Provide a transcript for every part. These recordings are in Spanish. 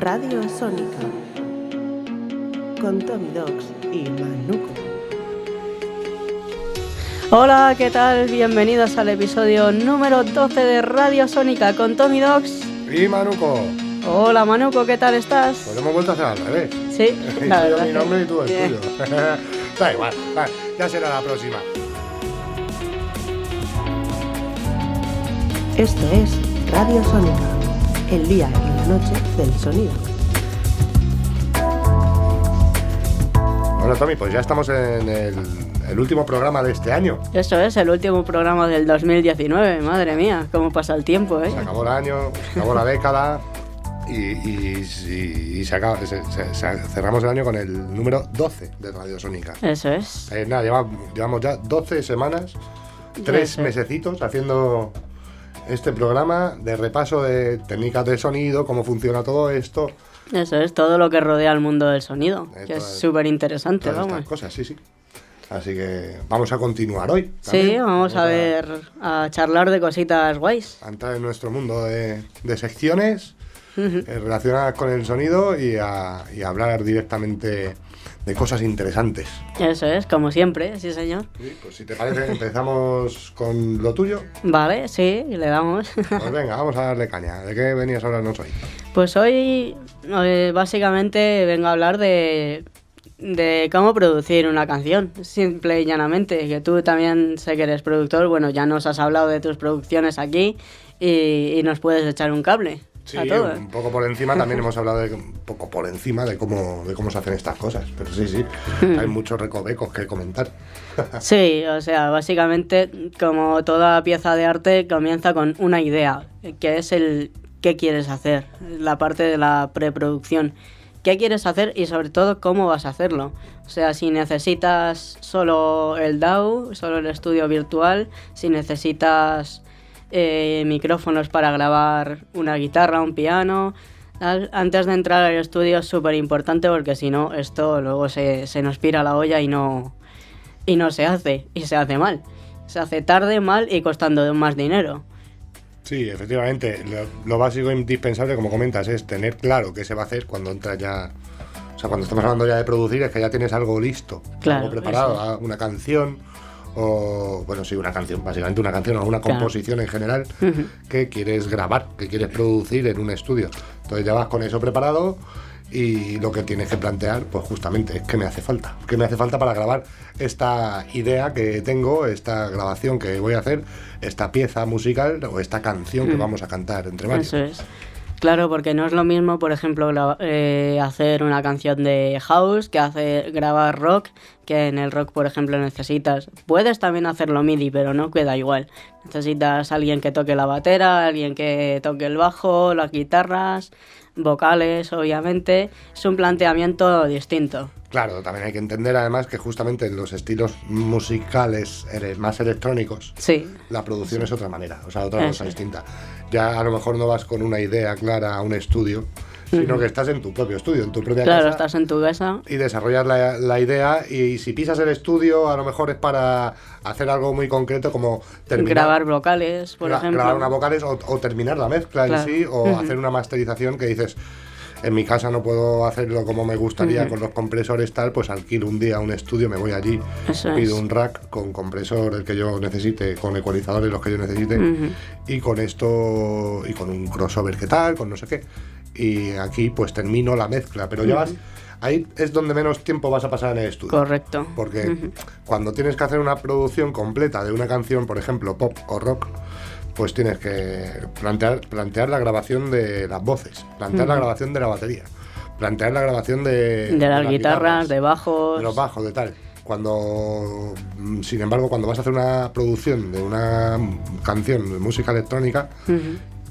Radio Sónica con Tommy Dogs y Manuco. Hola, ¿qué tal? Bienvenidos al episodio número 12 de Radio Sónica con Tommy Dogs y Manuco. Hola Manuco, ¿qué tal estás? Pues hemos vuelto a hacer al revés. Sí, la verdad. Yo mi nombre y tú el tuyo. Da igual, ya será la próxima. Esto es Radio Sónica, el día y la noche del sonido. Bueno, Tommy, pues ya estamos en el último programa de este año. Eso es, el último programa del 2019, madre mía, cómo pasa el tiempo, ¿eh? Se acabó el año, se acabó la década y cerramos el año con el número 12 de Radio Sónica. Eso es. Nada, llevamos ya 12 semanas, 3 mesecitos haciendo este programa de repaso de técnicas de sonido, cómo funciona todo esto. Eso es, todo lo que rodea al mundo del sonido, que es súper interesante, vamos. Estas cosas, sí. Así que vamos a continuar hoy. Sí, vamos a charlar de cositas guays. A entrar en nuestro mundo de secciones relacionadas con el sonido y a hablar directamente de cosas interesantes. Eso es, como siempre, sí señor. Sí, pues si te parece empezamos con lo tuyo. Vale, sí, le damos. Pues venga, vamos a darle caña. ¿De qué venías a hablarnos hoy? Pues hoy básicamente vengo a hablar de cómo producir una canción, simple y llanamente, que tú también sé que eres productor, bueno, ya nos has hablado de tus producciones aquí y nos puedes echar un cable. Sí, un poco por encima también hemos hablado de cómo se hacen estas cosas, pero sí, hay muchos recovecos que comentar. Sí, o sea, básicamente como toda pieza de arte comienza con una idea, que es el qué quieres hacer, la parte de la preproducción. ¿Qué quieres hacer y sobre todo cómo vas a hacerlo? O sea, si necesitas solo el DAW, solo el estudio virtual, si necesitas micrófonos para grabar una guitarra, un piano. Antes de entrar al estudio es súper importante porque si no, esto luego se nos pira la olla y no se hace, y se hace mal. Se hace tarde, mal y costando más dinero. Sí, efectivamente, lo básico e indispensable, como comentas, es tener claro qué se va a hacer cuando entras ya. O sea, cuando estamos hablando ya de producir, es que ya tienes algo listo, claro, algo preparado, una canción, o bueno, sí, una canción, básicamente una canción o una composición en general que quieres grabar, que quieres producir en un estudio. Entonces ya vas con eso preparado y lo que tienes que plantear, pues justamente, es qué me hace falta. ¿Qué me hace falta para grabar esta idea que tengo, esta grabación que voy a hacer, esta pieza musical o esta canción que vamos a cantar entre varios? Eso es. Claro, porque no es lo mismo, por ejemplo, hacer una canción de house que grabar rock, que en el rock, por ejemplo, puedes también hacerlo MIDI, pero no queda igual. Necesitas alguien que toque la batera, alguien que toque el bajo, las guitarras, vocales, obviamente. Es un planteamiento distinto. Claro, también hay que entender además que justamente en los estilos musicales más electrónicos, la producción es otra manera, o sea, otra cosa distinta. Ya a lo mejor no vas con una idea clara a un estudio, sino que estás en tu propio estudio, en tu propia casa. Claro, estás en tu casa. Y desarrollas la idea, y si pisas el estudio a lo mejor es para hacer algo muy concreto como grabar vocales, por ejemplo. Grabar unas vocales o terminar la mezcla en sí, o hacer una masterización que dices... En mi casa no puedo hacerlo como me gustaría con los compresores tal, pues alquilo un día un estudio, me voy allí, pido un rack con compresor el que yo necesite, con ecualizadores los que yo necesite, y con esto, y con un crossover que tal, con no sé qué. Y aquí pues termino la mezcla, pero ya vas... Ahí es donde menos tiempo vas a pasar en el estudio. Correcto. Porque cuando tienes que hacer una producción completa de una canción, por ejemplo, pop o rock, pues tienes que plantear la grabación de las voces, plantear la grabación de la batería, plantear la grabación de las guitarras, de bajos... De los bajos, de tal. Sin embargo, cuando vas a hacer una producción de una canción de música electrónica,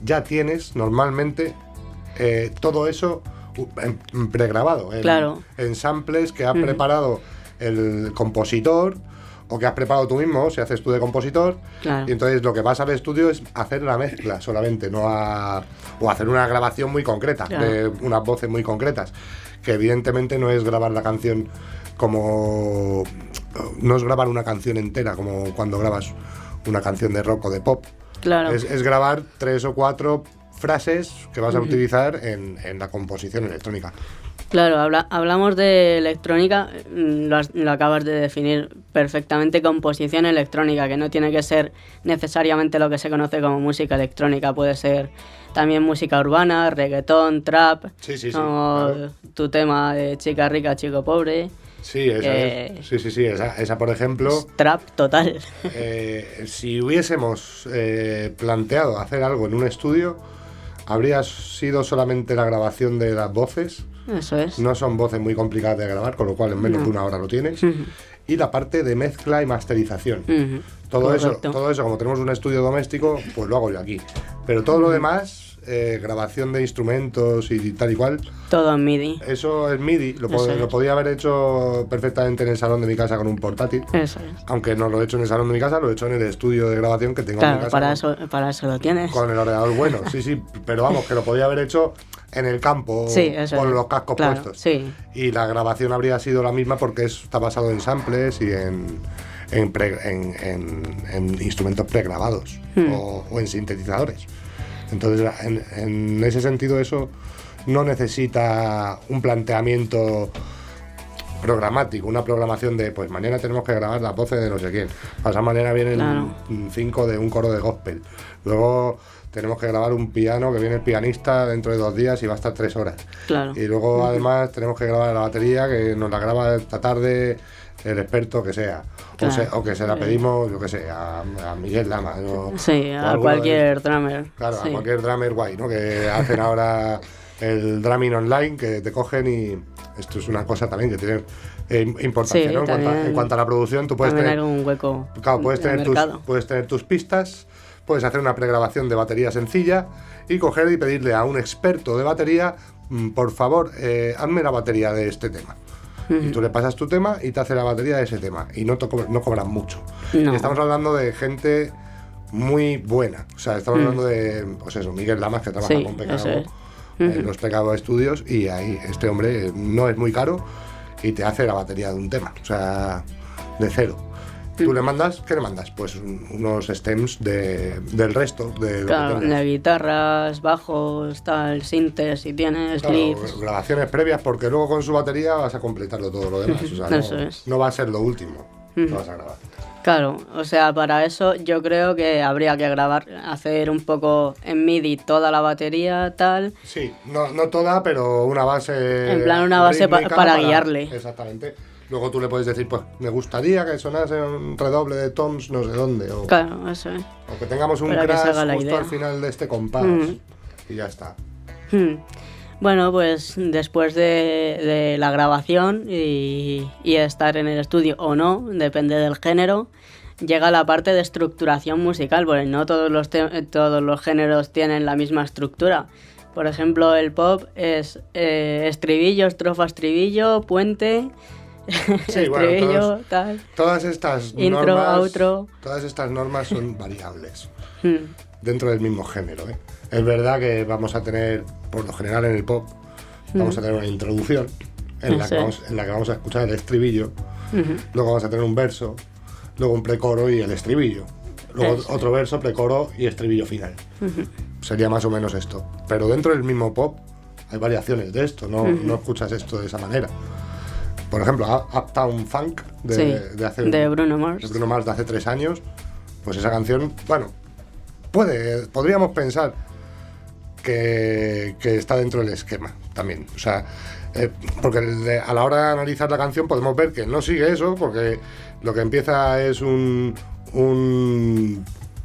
ya tienes normalmente todo eso pregrabado en samples que ha preparado el compositor o que has preparado tú mismo, si haces tú de compositor, y entonces lo que vas al estudio es hacer la mezcla solamente, o hacer una grabación muy concreta, de unas voces muy concretas, que evidentemente no es grabar la canción no es grabar una canción entera como cuando grabas una canción de rock o de pop. Claro. Es grabar 3 o 4 frases que vas a utilizar en la composición electrónica. Claro, hablamos de electrónica, lo acabas de definir perfectamente, composición electrónica, que no tiene que ser necesariamente lo que se conoce como música electrónica, puede ser también música urbana, reggaetón, trap, Sí, como claro. tu tema de chica rica, chico pobre. Sí, esa es. Sí, esa por ejemplo. Trap total. Si hubiésemos planteado hacer algo en un estudio, habría sido solamente la grabación de las voces. Eso es. No son voces muy complicadas de grabar, con lo cual en menos de una hora lo tienes. Y la parte de mezcla y masterización. Todo eso, como tenemos un estudio doméstico, pues lo hago yo aquí. Pero todo lo demás, grabación de instrumentos y tal y cual, todo en MIDI. eso es MIDI. Lo podía haber hecho perfectamente en el salón de mi casa con un portátil. Eso es. Aunque no lo he hecho en el salón de mi casa, lo he hecho en el estudio de grabación que tengo en mi Claro, casa. para eso lo tienes. Con el ordenador bueno, sí, pero vamos, que lo podía haber hecho en el campo con los cascos puestos. Sí. Y la grabación habría sido la misma porque está basado en samples y en instrumentos pregrabados o en sintetizadores. Entonces, en ese sentido, eso no necesita un planteamiento programático, una programación de, pues mañana tenemos que grabar las voces de no sé quién, pasado mañana vienen 5 de un coro de gospel, luego tenemos que grabar un piano, que viene el pianista dentro de 2 días y va a estar 3 horas. Claro. Y luego además tenemos que grabar la batería, que nos la graba esta tarde el experto que sea. Claro. O que se la pedimos, yo que sé, a Miguel Lama. Sí, o a cualquier drummer. Claro, sí. a cualquier drummer guay, ¿no? Que hacen ahora el drumming online, que te cogen y... Esto es una cosa también que tiene importancia, Sí, ¿no? En cuanto a la producción, tú puedes también tener... hay un hueco. Claro, puedes mercado. tener tus pistas, puedes hacer una pregrabación de batería sencilla y coger y pedirle a un experto de batería, por favor, hazme la batería de este tema. Y tú le pasas tu tema y te hace la batería de ese tema. Y no cobran mucho. No. Y estamos hablando de gente muy buena. O sea, estamos hablando de, pues eso, Miguel Lamas, que trabaja con Pecado, eso es. en los Pecado Studios, y ahí este hombre no es muy caro y te hace la batería de un tema. O sea, de cero. ¿Tú le mandas? ¿Qué le mandas? Pues unos stems del resto de lo Claro, que tengas. de guitarras, bajos, tal, sintes, si tienes, Claro, clips. grabaciones previas, porque luego con su batería vas a completarlo todo lo demás. O sea, Eso es. no va a ser lo último que vas a grabar. Claro, o sea, para eso yo creo que habría que hacer un poco en MIDI toda la batería, tal. Sí, no toda, pero una base. En plan, una base rítmica para guiarle. Exactamente. Luego tú le puedes decir, pues me gustaría que sonase un redoble de toms no sé dónde. O Claro, eso es. que tengamos un Para que se crash haga la justo idea. al final de este compás. Y ya está. Bueno, pues después de la grabación y estar en el estudio o no, depende del género, llega la parte de estructuración musical, porque no todos los géneros tienen la misma estructura. Por ejemplo, el pop es estribillo, estrofa, estribillo, puente, Sí, bueno, estribillo, tal. Todas estas Intro, normas. outro. Todas estas normas son variables Hmm, dentro del mismo género. Es verdad que vamos a tener, por lo general en el pop, vamos a tener una introducción en la que vamos a escuchar el estribillo, luego vamos a tener un verso, luego un precoro y el estribillo, luego otro verso, precoro y estribillo final. Sería más o menos esto. Pero dentro del mismo pop hay variaciones de esto, no escuchas esto de esa manera. Por ejemplo, Uptown Funk de Bruno Mars. de Bruno Mars de hace 3 años, pues esa canción, bueno, podríamos pensar que está dentro del esquema también. O sea, porque a la hora de analizar la canción podemos ver que no sigue eso, porque lo que empieza es un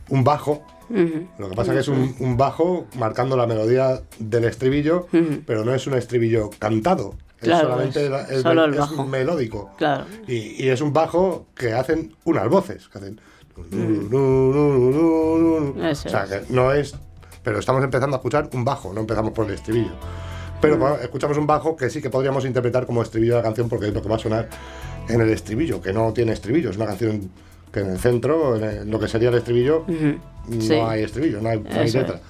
bajo. Lo que pasa es que es un bajo marcando la melodía del estribillo, pero no es un estribillo cantado. Claro, es solo el es bajo. melódico. Claro. Y es un bajo que hacen unas voces, que hacen... Eso o sea, que no es... Pero estamos empezando a escuchar un bajo, no empezamos por el estribillo. Pero bueno, escuchamos un bajo que sí que podríamos interpretar como estribillo de la canción, porque es lo que va a sonar en el estribillo, que no tiene estribillo. Es una canción que en el centro, en lo que sería el estribillo, Sí. no hay estribillo, no hay Eso letra.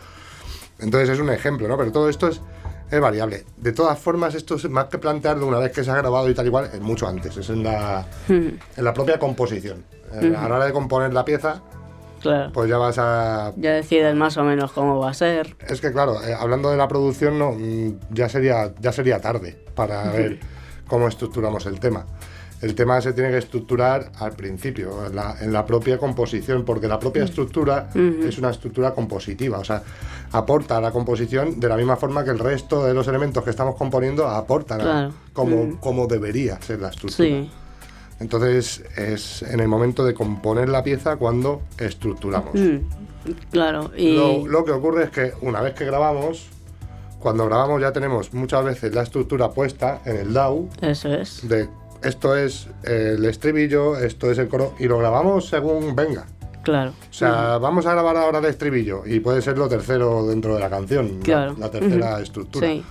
Entonces es un ejemplo, ¿no? Pero todo esto es variable. De todas formas, esto es más que plantearlo una vez que se ha grabado y tal igual, es mucho antes, es en la propia composición. A la hora de componer la pieza, Claro. pues ya vas a... Ya decides más o menos cómo va a ser. Es que claro, hablando de la producción, no, ya sería tarde para ver cómo estructuramos el tema. El tema se tiene que estructurar al principio, en la propia composición, porque la propia estructura es una estructura compositiva, o sea, aporta a la composición de la misma forma que el resto de los elementos que estamos componiendo aportan Claro. como debería ser la estructura. Sí. Entonces es en el momento de componer la pieza cuando estructuramos. Claro. Y Lo que ocurre es que una vez que grabamos, cuando grabamos ya tenemos muchas veces la estructura puesta en el DAW eso es. de esto es el estribillo, esto es el coro, y lo grabamos según venga. Claro. O sea, vamos a grabar ahora el estribillo, y puede ser lo tercero dentro de la canción, Claro. la tercera estructura. Sí.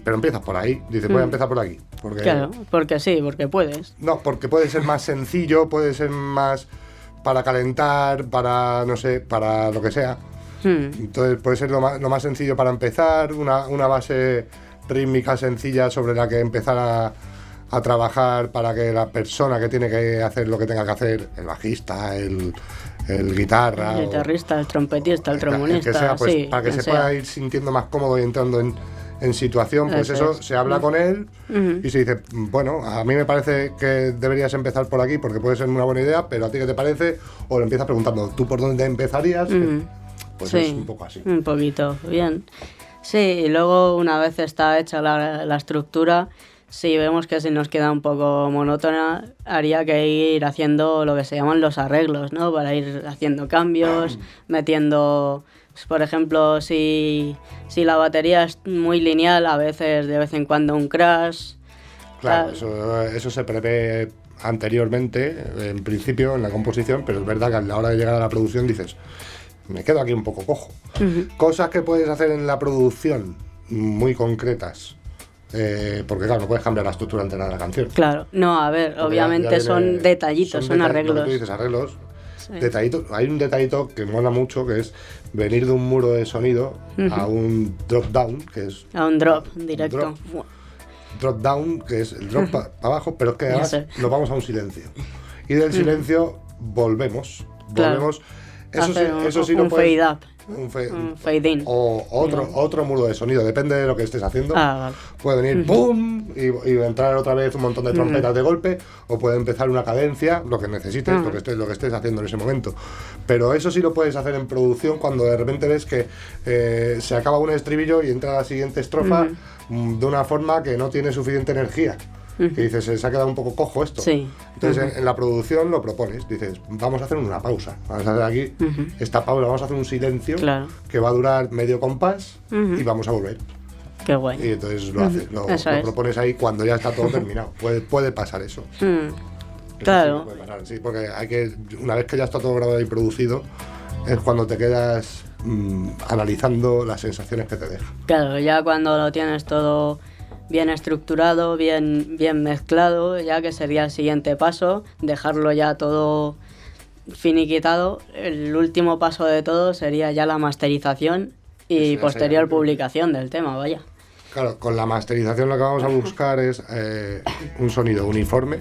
Pero empiezas por ahí, dices, voy a empezar por aquí. Porque, Claro, porque sí, porque puedes. No, porque puede ser más sencillo, puede ser más para calentar, para, no sé, para lo que sea. Entonces puede ser lo más sencillo para empezar, una base rítmica sencilla sobre la que empezar a trabajar para que la persona que tiene que hacer lo que tenga que hacer, el bajista, el guitarra, El guitarrista, el trompetista, el trombonista, el que sea, pues, sí, para que quien se pueda sea. ir sintiendo más cómodo y entrando en situación, pues Eso eso es. se habla con él y se dice, bueno, a mí me parece que deberías empezar por aquí porque puede ser una buena idea, pero a ti qué te parece, o le empiezas preguntando, ¿tú por dónde empezarías? Pues Sí, es un poco así. un poquito, bien. Sí, y luego una vez está hecha la estructura, si vemos que se nos queda un poco monótona, haría que ir haciendo lo que se llaman los arreglos, ¿no? Para ir haciendo cambios, metiendo, pues, por ejemplo, si la batería es muy lineal, a veces de vez en cuando un crash. Claro, tal. eso se prevé anteriormente, en principio, en la composición, pero es verdad que a la hora de llegar a la producción dices, me quedo aquí un poco cojo. Cosas que puedes hacer en la producción muy concretas, porque claro, no puedes cambiar la estructura entera de la canción. Claro, no, a ver, Porque obviamente ya son viene- detallitos, son lo que arreglos. tú dices, arreglos. Sí. Detallito, hay un detallito que mola mucho, que es venir de un muro de sonido a un drop down, que es A un drop directo. drop down, que es el drop para abajo, pero es que además sé. nos vamos a un silencio. Y del silencio volvemos. Claro. Eso sí un lo puedes... fade up, Un fade, un fade in. o otro muro de sonido, depende de lo que estés haciendo. Ah, vale. Puede venir ¡pum! Y entrar otra vez un montón de trompetas de golpe, o puede empezar una cadencia, lo que necesites, lo que estés haciendo en ese momento. Pero eso sí lo puedes hacer en producción cuando de repente ves que se acaba un estribillo y entra la siguiente estrofa de una forma que no tiene suficiente energía. Que dices, se ha quedado un poco cojo esto. Sí. Entonces en la producción lo propones, dices, vamos a hacer una pausa, vamos a hacer aquí esta pausa, vamos a hacer un silencio Claro. que va a durar medio compás y vamos a volver. Qué guay. Y entonces lo haces, lo Eso es. propones ahí cuando ya está todo terminado. Puede pasar eso. Eso Claro. sí, puede pasar, sí, porque una vez que ya está todo grabado y producido, es cuando te quedas analizando las sensaciones que te deja. Claro, ya cuando lo tienes todo bien estructurado, bien mezclado, ya que sería el siguiente paso, dejarlo ya todo finiquitado. El último paso de todo sería ya la masterización y Eso ya posterior sería- publicación del tema, vaya. Claro, con la masterización lo que vamos a buscar es un sonido uniforme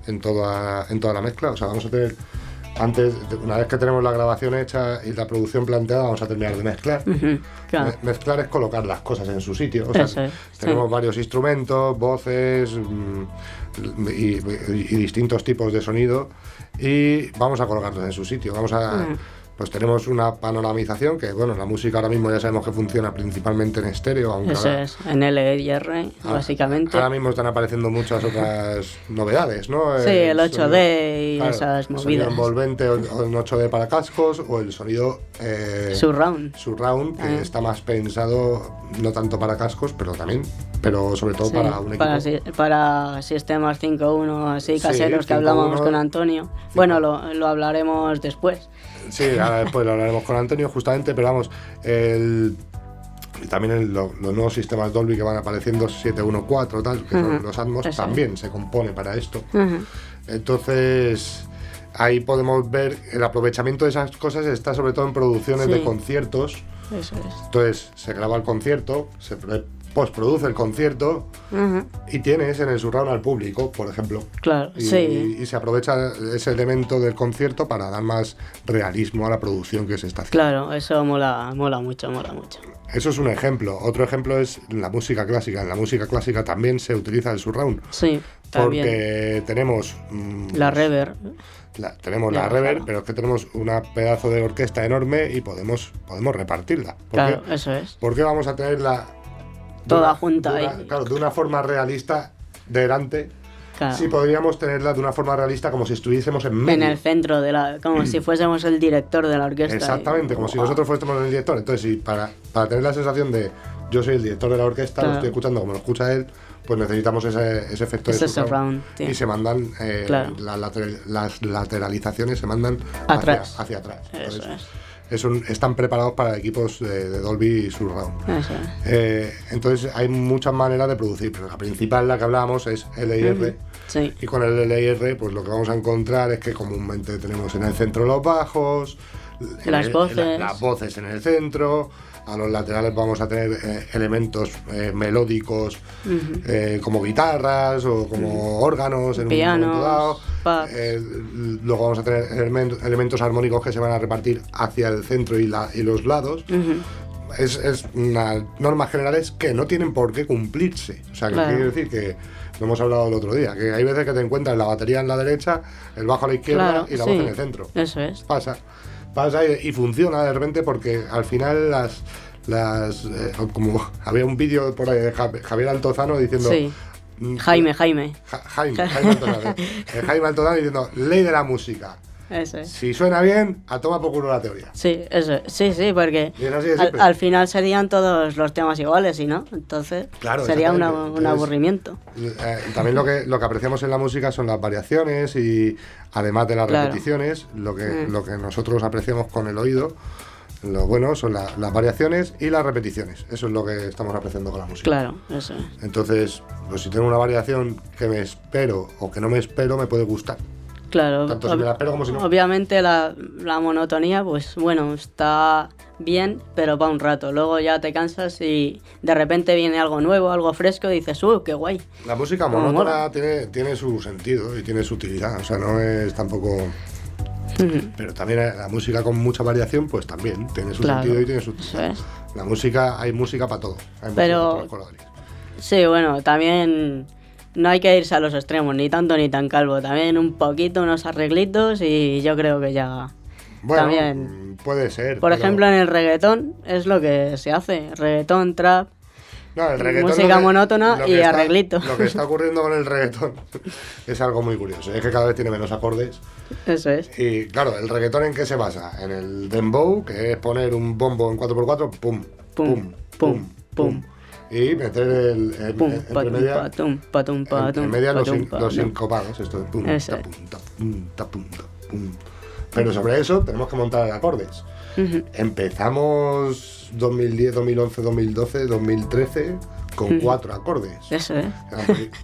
en toda la mezcla. O sea, vamos a tener, una vez que tenemos la grabación hecha y la producción planteada, vamos a terminar de mezclar. Claro. Mezclar es colocar las cosas en su sitio. O sea, Eso es, tenemos sí. varios instrumentos, voces y distintos tipos de sonido y vamos a colocarlos en su sitio. Pues tenemos una panoramización que, bueno, la música ahora mismo ya sabemos que funciona principalmente en estéreo, aunque Eso ahora, es, en L y R, básicamente. ahora mismo están apareciendo muchas otras novedades, ¿no? Sí, el 8D y claro, esas el sonido movidas. envolvente o en 8D para cascos o el sonido Surround. que está más pensado no tanto para cascos, pero sobre todo Sí, para un equipo. para sistemas 5.1 así Sí, caseros que 5.1, hablábamos con Antonio. Bueno, lo hablaremos después. Sí, ahora después lo hablaremos con Antonio justamente, pero vamos, y también los nuevos sistemas Dolby que van apareciendo, 714 tal, que son los Atmos, Eso también se compone para esto. Entonces, ahí podemos ver el aprovechamiento de esas cosas está sobre todo en producciones Sí. de conciertos. Eso es. Entonces, se graba el concierto, se postproduce el concierto Ujú. y tienes en el surround al público, por ejemplo. Claro, Y se aprovecha ese elemento del concierto para dar más realismo a la producción que se está haciendo. Claro, eso mola mucho, mola mucho. Eso es un ejemplo. Otro ejemplo es la música clásica. En la música clásica también se utiliza el surround. Sí, también. Porque tenemos... La reverb. tenemos Ya, la reverb, claro. pero es que tenemos una pedazo de orquesta enorme y podemos repartirla. ¿Por Claro, qué? eso es. ¿Por qué vamos a tenerla Toda junta de ahí. Claro, de una forma realista delante. Claro. Sí, podríamos tenerla de una forma realista como si estuviésemos en medio. En el centro como si fuésemos el director de la orquesta. Exactamente, como si nosotros fuésemos el director. Entonces, sí, para tener la sensación de yo soy el director de la orquesta, Claro. lo estoy escuchando como lo escucha él, pues necesitamos ese efecto Ese de surround. surround, sí. Y se mandan, Claro. las lateralizaciones se mandan Atrás. hacia atrás. Eso Entonces, es. están preparados para equipos de Dolby Surround. Eso es. Entonces hay muchas maneras de producir, pero la principal, la que hablábamos, es LIR. Sí. Y con el LIR, pues lo que vamos a encontrar es que comúnmente tenemos en el centro los bajos, Las voces. las voces en el centro, a los laterales vamos a tener elementos melódicos como guitarras o como órganos en Pianos, un momento dado. pubs. Luego vamos a tener elementos armónicos que se van a repartir hacia el centro y los lados. Es unas normas generales que no tienen por qué cumplirse. O sea, que Claro. quiere decir que lo hemos hablado el otro día, que hay veces que te encuentras la batería en la derecha, el bajo a la izquierda Claro, y la sí. voz en el centro. Eso es. Pasa y funciona de repente porque al final como había un vídeo por ahí de Javier Altozano diciendo Sí. Jaime. Jaime Altozano, Jaime Altozano diciendo ley de la música. Eso es. Si suena bien, a toma por culo la teoría. Sí, eso es. Sí, porque Y es así de al, simple. al final serían todos los temas iguales, ¿y no? Entonces Claro, sería un exactamente. Entonces, aburrimiento. También lo que apreciamos en la música son las variaciones y además de las Claro. repeticiones, lo que nosotros apreciamos con el oído, lo bueno son las variaciones y las repeticiones. Eso es lo que estamos apreciando con la música. Claro, eso es. Entonces, pues si tengo una variación que me espero o que no me espero, me puede gustar. Claro, Tanto si me la espero como si no. obviamente la monotonía, pues bueno, está bien, pero para un rato. Luego ya te cansas y de repente viene algo nuevo, algo fresco y dices, qué guay. La música Como monótona mola. tiene su sentido y tiene su utilidad. O sea, no es tampoco... Pero también la música con mucha variación, pues también tiene su Claro, sentido y tiene su eso utilidad. es. La música, hay música para todo. Hay Pero- música para los colores. Sí, bueno, también no hay que irse a los extremos, ni tanto ni tan calvo. También un poquito, unos arreglitos y yo creo que ya... Bueno, también. puede ser. Por pero- ejemplo, en el reggaetón es lo que se hace. Reggaetón, trap, No, el reggaetón música lo que- monótona lo que y está- arreglito. Lo que está ocurriendo con el reggaetón es algo muy curioso. Es que cada vez tiene menos acordes. eso es. Y claro, ¿el reggaetón en qué se basa? En el dembow, que es poner un bombo en 4x4, pum, pum, pum, pum. Y meter Pum, entre patum, media, patum, patum, entre patum, media patum, los patum. sincopados, esto de pum, Eso ta, es. pum, ta, pum, ta, pum, ta, pum. Pero sobre eso tenemos que montar acordes. Empezamos 2010, 2011, 2012, 2013 con 4 acordes. Eso es.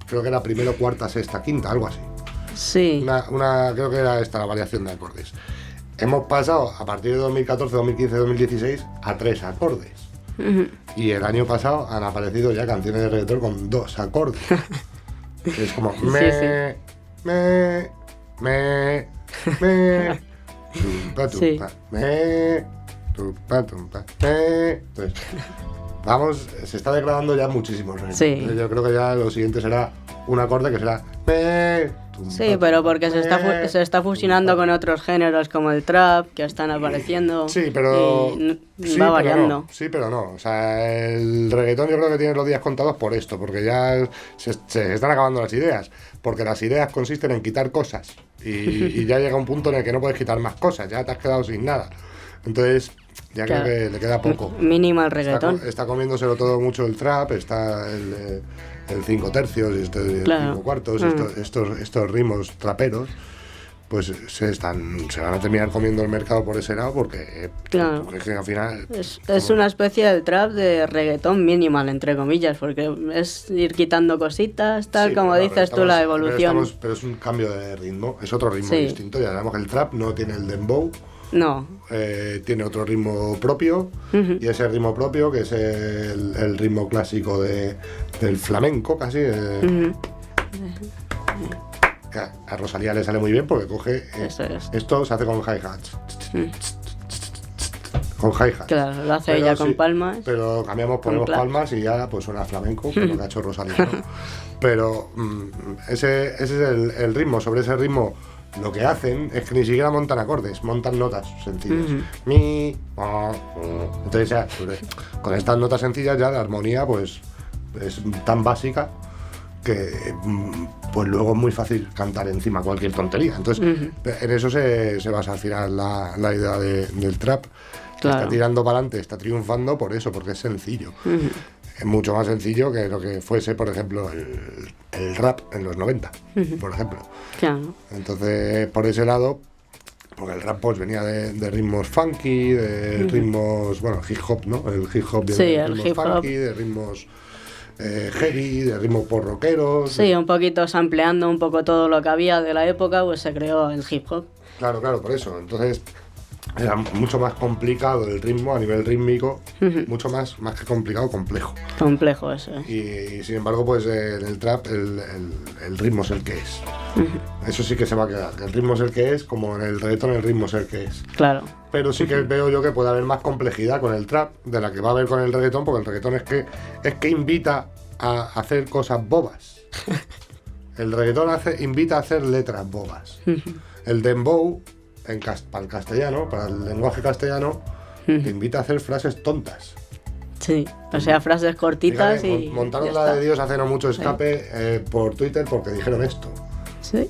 Creo que era primero, cuarta, sexta, quinta, algo así. Sí. Creo que era esta la variación de acordes. Hemos pasado a partir de 2014, 2015, 2016 a 3 acordes. Y el año pasado han aparecido ya canciones de reggaetón con 2 acordes. Es como me, tumpa, Sí. tumpa, me, tumpa, tumpa, me. Entonces, se está degradando ya muchísimo el reggaetón. Sí. Entonces, yo creo que ya lo siguiente será un acorde que será me, tumpa, Sí, pero porque se me, está fusionando tumpa. con otros géneros como el trap, que están apareciendo. Sí, pero. Y va variando. Sí, pero no. O sea, el reggaetón yo creo que tiene los días contados por esto, porque ya se están acabando las ideas. Porque las ideas consisten en quitar cosas. Y ya llega un punto en el que no puedes quitar más cosas, ya te has quedado sin nada. Entonces, ya Claro. creo que le queda poco. Minimal reggaetón. Está comiéndoselo todo mucho el trap, está el 5 tercios y el Claro. 5 cuartos, estos ritmos traperos, pues se van a terminar comiendo el mercado por ese lado porque, Claro. porque es que al final Es una especie de trap de reggaetón minimal, entre comillas, porque es ir quitando cositas, tal sí, como pero dices tú, la evolución. pero es un cambio de ritmo, es otro ritmo Sí. distinto. Ya sabemos que el trap no tiene el dembow No. Tiene otro ritmo propio, y ese ritmo propio, que es el ritmo clásico del flamenco casi, que a Rosalía le sale muy bien porque coge esto, se hace con hi-hats. Con hi-hats. Claro, lo hace ella con palmas. Pero ponemos palmas y ya pues suena flamenco, que es lo que ha hecho Rosalía, ¿no? Pero ese es el ritmo. Sobre ese ritmo lo que hacen es que ni siquiera montan acordes, montan notas sencillas. Entonces ya, con estas notas sencillas ya la armonía pues es tan básica que pues luego es muy fácil cantar encima cualquier tontería. Entonces en eso se basa al final la idea del trap. Claro. Está tirando para adelante, está triunfando por eso, porque es sencillo. Es mucho más sencillo que lo que fuese, por ejemplo, el rap en los 90, por ejemplo. Claro. Entonces, por ese lado, porque el rap pues venía de ritmos funky, de ritmos, bueno, hip hop, ¿no? El hip hop de ritmos funky, de ritmos heavy, de ritmos por rockeros. Sí, un poquito sampleando un poco todo lo que había de la época, pues se creó el hip hop. Claro, por eso. Entonces era mucho más complicado el ritmo a nivel rítmico, mucho más que complicado, complejo. Complejo eso. Y sin embargo, pues en el trap el ritmo es el que es. Eso sí que se va a quedar. El ritmo es el que es, como en el reggaetón el ritmo es el que es. Claro. Pero sí que veo yo que puede haber más complejidad con el trap de la que va a haber con el reggaetón, porque el reggaetón es que invita a hacer cosas bobas. El reggaetón invita a hacer letras bobas. El dembow, para el castellano, para el lenguaje castellano, te invita a hacer frases tontas. Sí, o sea, frases cortitas. Fíjate, y montaron la de Dios hace no mucho escape por Twitter porque dijeron esto. Sí.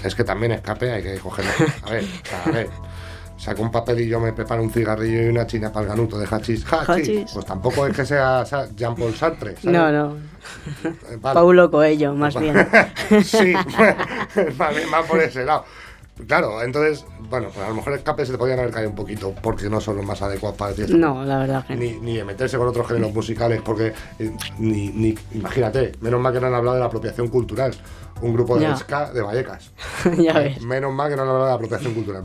Es que también escape hay que cogerlo. A ver. Saco un papel y yo me preparo un cigarrillo y una china para el ganuto de hachís. ¡Hachís! Pues tampoco es que sea Jean-Paul Sartre, ¿sabes? No. Vale. Paulo Coelho, más bien. Sí, más por ese lado. Claro, entonces, bueno, pues a lo mejor escape se te podían haber caído un poquito porque no son los más adecuados para decir esto. No, la verdad que no. Ni de meterse con otros géneros musicales porque imagínate, menos mal que no han hablado de la apropiación cultural. Un grupo de ska de Vallecas. Ya ves. Menos mal que no han hablado de la apropiación cultural,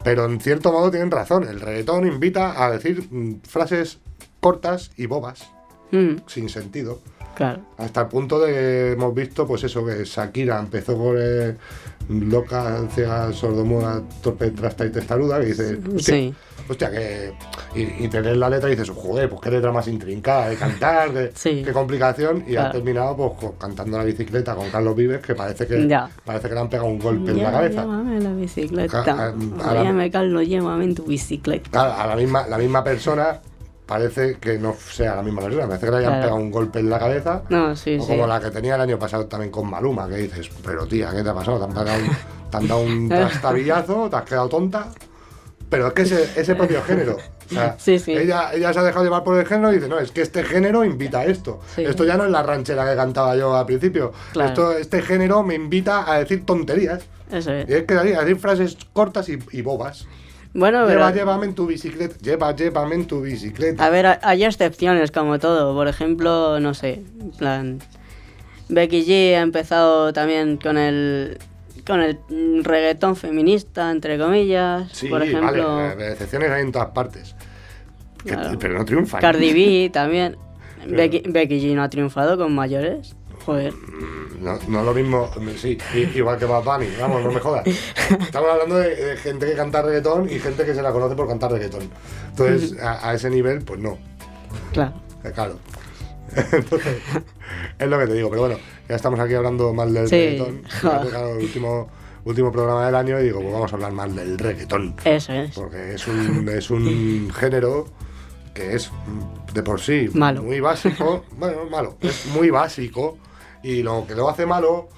pero en cierto modo tienen razón. El reggaetón invita a decir frases cortas y bobas, sin sentido. Claro. Hasta el punto de que hemos visto, pues eso, que Shakira empezó por loca, ciega, sordomuda, torpe, trasta y testaruda, que dice, hostia, que... Y tener la letra y dices, joder, pues qué letra más intrincada de cantar, qué complicación, y ha terminado pues cantando la bicicleta con Carlos Vives, que parece que le han pegado un golpe en la cabeza. Llévame la bicicleta, llévame Carlos, llévame en tu bicicleta. Claro, a la misma persona parece que no sea la misma persona, parece que le hayan pegado un golpe en la cabeza, como la que tenía el año pasado también con Maluma, que dices, pero tía, ¿qué te ha pasado? ¿Te han dado un trastabillazo? ¿Te has quedado tonta? Pero es que ese propio género, o sea, ella se ha dejado llevar por el género y dice, no, es que este género invita a esto. Esto ya no es la ranchera que cantaba yo al principio. Claro. Este género me invita a decir tonterías. Eso es. Y es que a decir frases cortas y bobas. Bueno, llévame en tu bicicleta. Llévame en tu bicicleta. A ver, hay excepciones como todo. Por ejemplo, no sé, en plan, Becky G ha empezado también con el reggaetón feminista, entre comillas. Sí, por ejemplo, vale, excepciones hay en todas partes. Claro. Pero no triunfan. Cardi B también. Becky G no ha triunfado con mayores. Joder. No lo mismo, sí, igual que Bad Bunny, vamos, no me jodas. Estamos hablando de gente que canta reggaetón y gente que se la conoce por cantar reggaetón. Entonces, a ese nivel, pues no. Claro. Entonces, es lo que te digo, pero bueno, ya estamos aquí hablando mal del reggaetón. Ha llegado el último programa del año y digo, pues vamos a hablar mal del reggaetón. Eso es. Porque es un género que es de por sí malo. Muy básico. Bueno, malo, es muy básico. Y lo que lo hace malo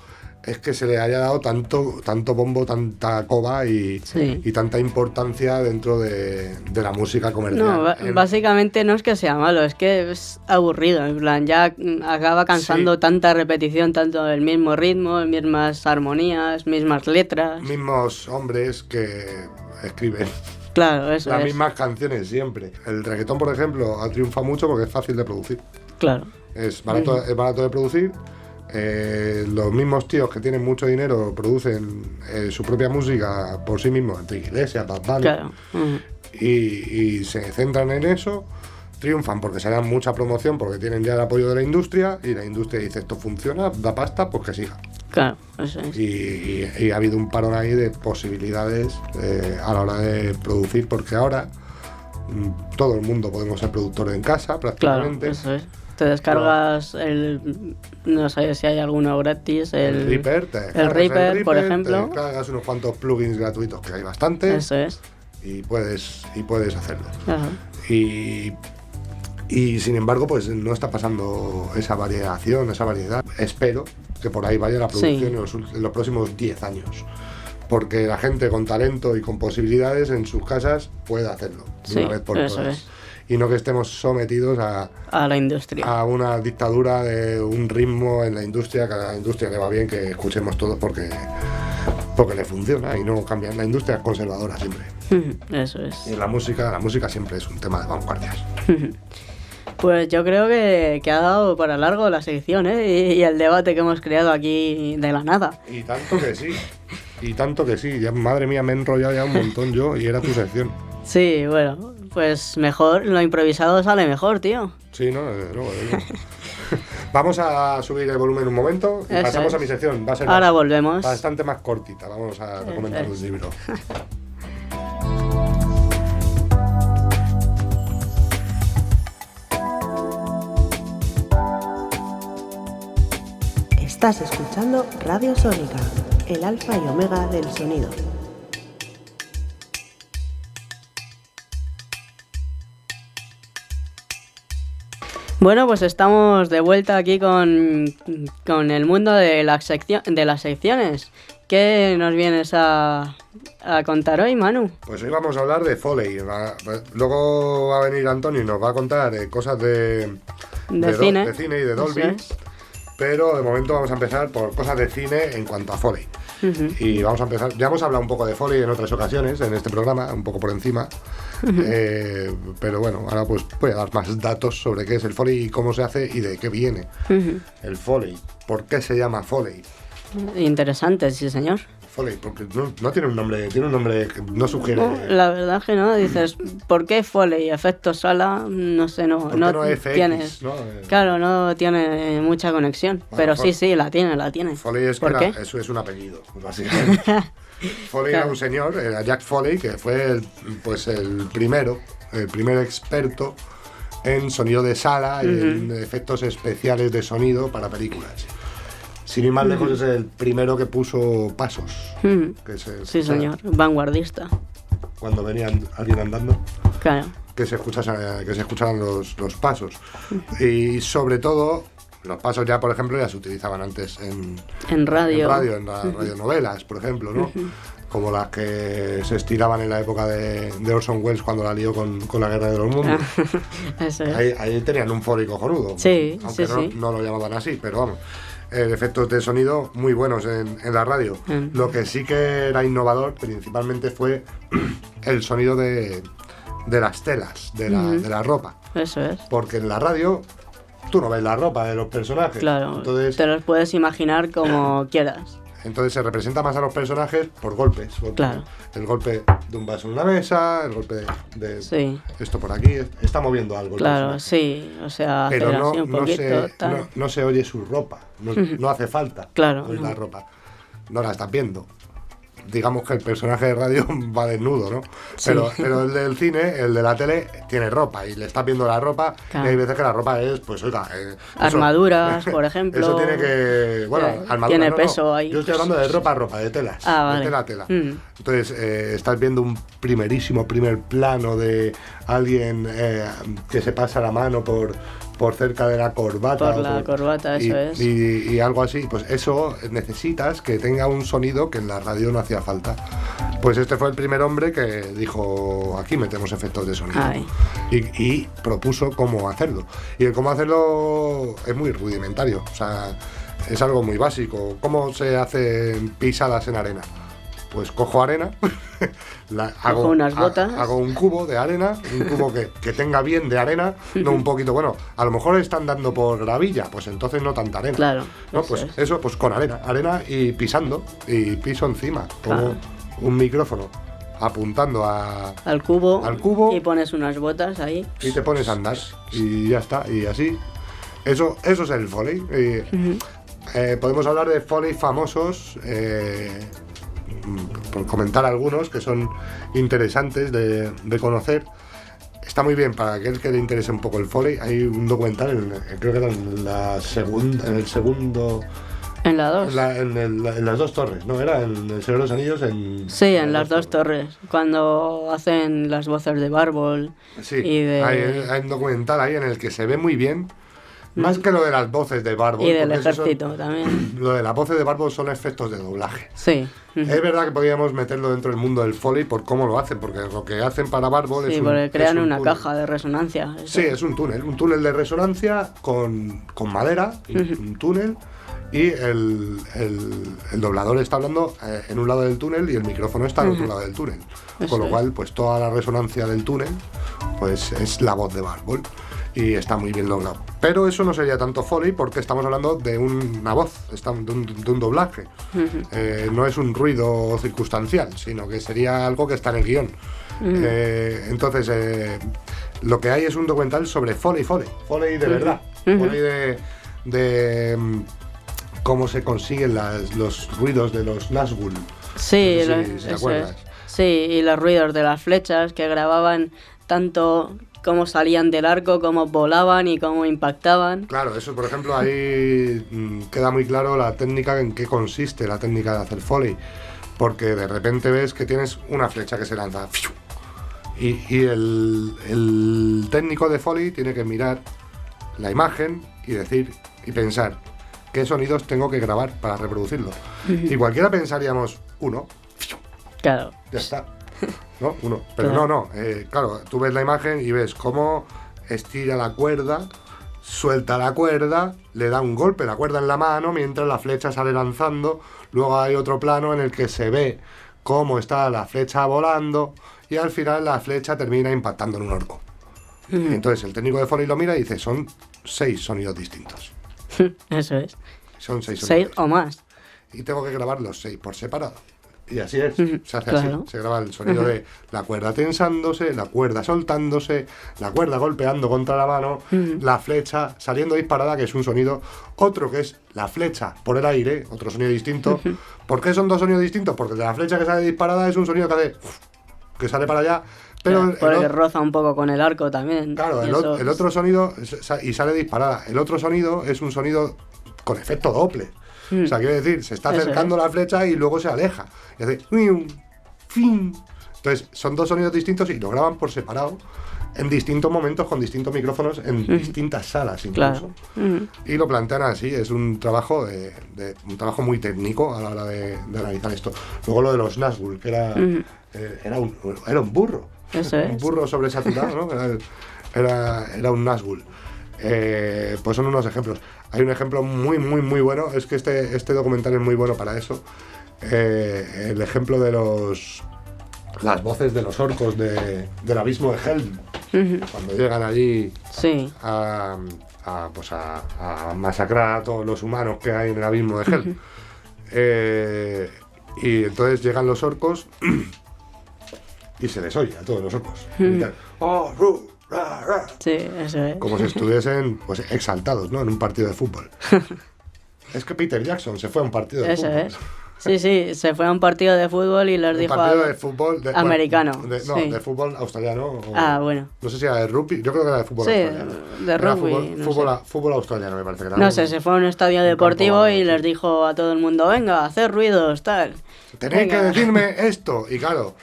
es que se le haya dado tanto bombo, tanta coba y tanta importancia dentro de la música comercial. No, básicamente no es que sea malo, es que es aburrido. En plan, ya acaba cansando tanta repetición, tanto el mismo ritmo, mismas armonías, mismas letras. Mismos hombres que escriben. Claro, eso las mismas canciones siempre. El reggaetón, por ejemplo, ha triunfado mucho porque es fácil de producir. Claro. Es barato de producir. los mismos tíos que tienen mucho dinero producen su propia música por sí mismos, Enrique Iglesias, Bad Bunny, Claro. y se centran en eso, triunfan porque se dan mucha promoción, porque tienen ya el apoyo de la industria, y la industria dice, esto funciona, da pasta, pues que siga. Claro, eso es. Y ha habido un parón ahí de posibilidades a la hora de producir, porque ahora todo el mundo podemos ser productores en casa, Claro, prácticamente. eso es. Te descargas no sé si hay alguno gratis, el Reaper, el Reaper, por ejemplo. Te cargas unos cuantos plugins gratuitos, que hay bastantes, Eso es. y puedes hacerlo. Ajá. Y sin embargo, pues no está pasando esa variación, esa variedad. Espero que por ahí vaya la producción Sí. en los próximos 10 años. Porque la gente con talento y con posibilidades en sus casas puede hacerlo de Sí, una vez por eso todas. es. Y no que estemos sometidos a A la industria. una dictadura de un ritmo en la industria, que a la industria le va bien que escuchemos todos porque le funciona y no cambian. La industria es conservadora siempre. Eso es. Y la música siempre es un tema de vanguardias. Pues yo creo que ha dado para largo la sección, ¿eh? Y el debate que hemos creado aquí de la nada. Y tanto que sí. Y tanto que sí. Ya, madre mía, me he enrollado ya un montón yo y era tu sección. Sí, bueno, pues mejor, lo improvisado sale mejor, tío. Sí, ¿no? Desde luego, desde luego. Vamos a subir el volumen un momento y Eso pasamos es. a mi sección. Va a ser Ahora volvemos. bastante más cortita. Vamos a comentar Eso un es. libro. Estás escuchando Radio Sónica, el alfa y omega del sonido. Bueno, pues estamos de vuelta aquí con el mundo de las secciones. ¿Qué nos vienes a contar hoy, Manu? Pues hoy vamos a hablar de Foley. Luego va a venir Antonio y nos va a contar cosas de cine. de cine y de Eso Dolby. es. Pero de momento vamos a empezar por cosas de cine en cuanto a Foley. Y vamos a empezar. Ya hemos hablado un poco de Foley en otras ocasiones en este programa, un poco por encima. Pero bueno, ahora pues voy a dar más datos sobre qué es el Foley y cómo se hace y de qué viene el Foley. ¿Por qué se llama Foley? Interesante, sí, señor. Foley, porque no tiene un nombre que no sugiere. No, la verdad es que no, dices, ¿por qué Foley? Efecto sala, no sé, ¿Por qué no FX, tienes. ¿no? Claro, no tiene mucha conexión, pero sí, la tiene. Foley es ¿Por qué? eso es un apellido, básicamente. Foley era un señor, era Jack Foley, que fue el primer experto en sonido de sala y en efectos especiales de sonido para películas. Sin ir más lejos, es el primero que puso pasos. Que Sí, señor, vanguardista. Cuando venía alguien andando, Claro. que se escucharan los pasos. Y sobre todo, los pasos ya, por ejemplo, ya se utilizaban antes En radio. en las radionovelas, por ejemplo, ¿no? Como las que se estiraban en la época de Orson Welles cuando la lió con la Guerra de los Mundos. Eso es. Ahí tenían un Foley cojonudo. Sí, aunque sí. no lo llamaban así, pero vamos. Efectos de sonido muy buenos en la radio. Lo que sí que era innovador principalmente fue el sonido de las telas, de la ropa. Eso es. Porque en la radio tú no ves la ropa de los personajes. Claro, Entonces, te los puedes imaginar como quieras. Entonces se representa más a los personajes por golpes. Claro. El golpe de un vaso en una mesa, el golpe de Sí. esto por aquí, está moviendo algo. el Claro, personaje. sí, o sea, Pero hacer así un poquito, tal. no se oye su ropa, no hace falta Claro, oír no. la ropa, no la estás viendo. Digamos que el personaje de radio va desnudo, ¿no? Pero el del cine, el de la tele, tiene ropa y le estás viendo la ropa. Claro. Y hay veces que la ropa es, pues oiga... Armaduras, por ejemplo. Eso tiene que... Bueno, armaduras tiene no. peso ahí. Yo estoy hablando de ropa, de telas. Ah, de vale. tela. Entonces, estás viendo un primer plano de alguien que se pasa la mano por cerca de la corbata. Por la corbata, eso es. Y algo así, pues eso necesitas que tenga un sonido que en la radio no hacía falta. Pues este fue el primer hombre que dijo, aquí metemos efectos de sonido. Ay. Y propuso cómo hacerlo. Y el cómo hacerlo es muy rudimentario, o sea, es algo muy básico. ¿Cómo se hacen pisadas en arena? pues cojo arena, Cojo unas botas. hago un cubo de arena, un cubo que tenga bien de arena, no un poquito, bueno, a lo mejor están dando por gravilla, pues entonces no tanta arena. Claro. No, pues eso, pues con arena y pisando, y piso encima, como un micrófono, apuntando al cubo y pones unas botas ahí. Y te pones a andar, y ya está, y así. Eso es el Foley. Podemos hablar de Foley famosos, por comentar algunos que son interesantes de conocer. Está muy bien para aquel que le interese un poco el Foley. Hay un documental, creo que era en el segundo... En la 2. En las dos torres, ¿no? Era en El Señor de los Anillos. Sí, en las dos torres. Cuando hacen las voces de Bárbol. Sí, y de... hay un documental ahí en el que se ve muy bien. Más que lo de las voces de Bárbol. Y del ejército también. Lo de las voces de Bárbol son efectos de doblaje. Sí. Es verdad que podríamos meterlo dentro del mundo del Foley por cómo lo hacen, porque lo que hacen para Bárbol es un... Sí, porque crean una túnel. caja de resonancia. Eso. Sí, es un túnel de resonancia con madera, un túnel, y el doblador está hablando en un lado del túnel y el micrófono está en otro lado del túnel. Con lo cual, pues toda la resonancia del túnel pues es la voz de Bárbol. Y está muy bien logrado. Pero eso no sería tanto Foley porque estamos hablando de una voz, de un doblaje. No es un ruido circunstancial, sino que sería algo que está en el guión. Entonces, lo que hay es un documental sobre Foley de verdad. Foley de cómo se consiguen los ruidos de los Nazgûl. Sí, no sé si te acuerdas. Sí, y los ruidos de las flechas que grababan tanto... cómo salían del arco, cómo volaban y cómo impactaban. Claro, eso por ejemplo ahí queda muy claro la técnica, en qué consiste la técnica de hacer Foley, porque de repente ves que tienes una flecha que se lanza y el técnico de Foley tiene que mirar la imagen y decir y pensar qué sonidos tengo que grabar para reproducirlo. Y cualquiera pensaríamos uno, claro, ya está. ¿No? Uno. Pero claro. Claro, tú ves la imagen y ves cómo estira la cuerda, suelta la cuerda, le da un golpe la cuerda en la mano mientras la flecha sale lanzando. Luego hay otro plano en el que se ve cómo está la flecha volando y al final la flecha termina impactando en un orco. Entonces el técnico de Foley lo mira y dice, son 6 sonidos distintos. Eso es. Son 6 sonidos. 6 o más. Y tengo que grabar los 6 por separado. Y así es, se hace claro. así, se graba el sonido de la cuerda tensándose, la cuerda soltándose, la cuerda golpeando contra la mano, la flecha saliendo disparada, que es un sonido, otro que es la flecha por el aire, otro sonido distinto. ¿Por qué son dos sonidos distintos? Porque de la flecha que sale disparada es un sonido que hace, que sale para allá, pero porque roza un poco con el arco también. Claro, el otro sonido, y sale disparada, el otro sonido es un sonido con efecto Doppler. O sea, quiere decir, se está acercando la flecha y luego se aleja. Y hace... fin. Entonces, son dos sonidos distintos y lo graban por separado en distintos momentos con distintos micrófonos en distintas salas incluso. Claro. Y lo plantean así, es un trabajo un trabajo muy técnico a la hora de analizar esto. Luego lo de los Nazgûl, que era un burro. Eso es. Un burro sobresaturado, ¿no? Era un Nazgûl. Pues son unos ejemplos. Hay un ejemplo muy bueno, es que este documental es muy bueno para eso. El ejemplo de las voces de los orcos del abismo de Helm, cuando llegan allí a masacrar a todos los humanos que hay en el abismo de Helm. Y entonces llegan los orcos y se les oye a todos los orcos. Gritan, ¡oh, sí, eso es. como si estuviesen pues, exaltados, ¿no? En un partido de fútbol. Es que Peter Jackson se fue a un partido de fútbol. Eso es. Sí, se fue a un partido de fútbol y les dijo... Un partido de fútbol... americano. De fútbol australiano. Bueno. No sé si era de rugby, yo creo que era de fútbol australiano. De rugby. Fútbol australiano me parece que era. No sé, se fue a un estadio deportivo y les dijo a todo el mundo, venga, hacer ruidos, tal. Tenéis que decirme esto. Y claro...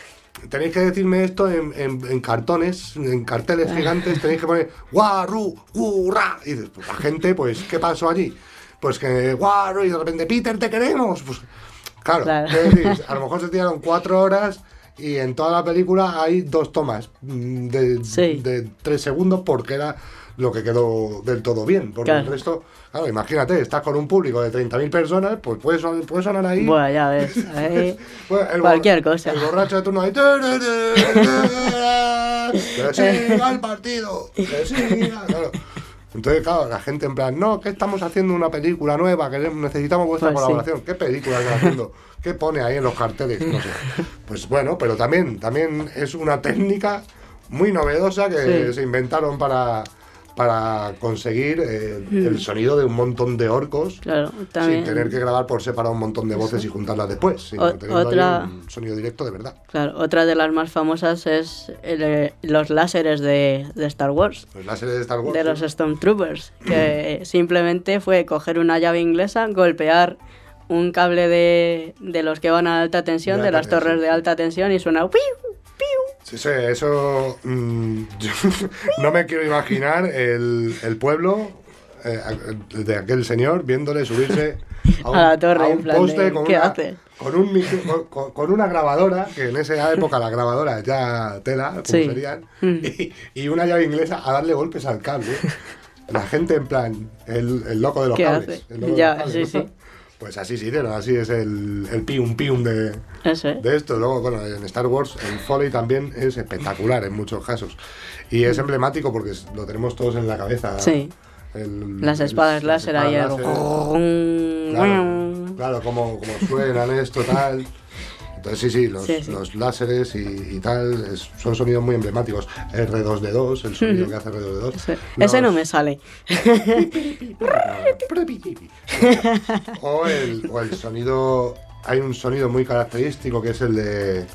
Tenéis que decirme esto en cartones, en carteles gigantes, tenéis que poner guarru, gurra. Y dices, pues la gente, pues, ¿qué pasó allí? Pues que guarru, y de repente, Peter, te queremos. Pues claro. Es decir, a lo mejor se tiraron 4 horas y en toda la película hay 2 tomas de 3 segundos porque era lo que quedó del todo bien, porque el resto, claro, imagínate, estás con un público de 30.000 personas, pues puedes sonar ahí. Bueno, ya ves, ahí pues cualquier cosa. El borracho de turno ahí. Que siga el partido, que siga, claro. Entonces, claro, la gente en plan, no, que estamos haciendo una película nueva, que necesitamos vuestra colaboración. Sí. ¿Qué película están haciendo? ¿Qué pone ahí en los carteles? No sé. Pues bueno, pero también es una técnica muy novedosa que se inventaron para conseguir el sonido de un montón de orcos, claro, también, sin tener que grabar por separado un montón de voces y juntarlas después, sino teniendo ahí un sonido directo de verdad. Claro, otra de las más famosas es los láseres de Star Wars. Los láseres de Star Wars. De los Stormtroopers, que simplemente fue coger una llave inglesa, golpear un cable de los que van a alta tensión, de las torres de alta tensión, y suena ¡piu! Sí, eso yo no me quiero imaginar el pueblo de aquel señor viéndole subirse a la torre, a un poste con, ¿qué hace? Con una grabadora, que en esa época las grabadoras ya tela, como serían, y una llave inglesa a darle golpes al cable. La gente en plan, el loco de los cables. El loco ya, de los cables, sí. Pues así así es el pium de esto. Luego, bueno, en Star Wars el Foley también es espectacular en muchos casos. Y es emblemático porque lo tenemos todos en la cabeza. Sí. Las espadas láser ahí. Claro, como suenan esto, tal. Entonces sí, los láseres y tal son sonidos muy emblemáticos. R2D2, el sonido que hace R2D2. Ese no me sale. O el sonido, hay un sonido muy característico que es el de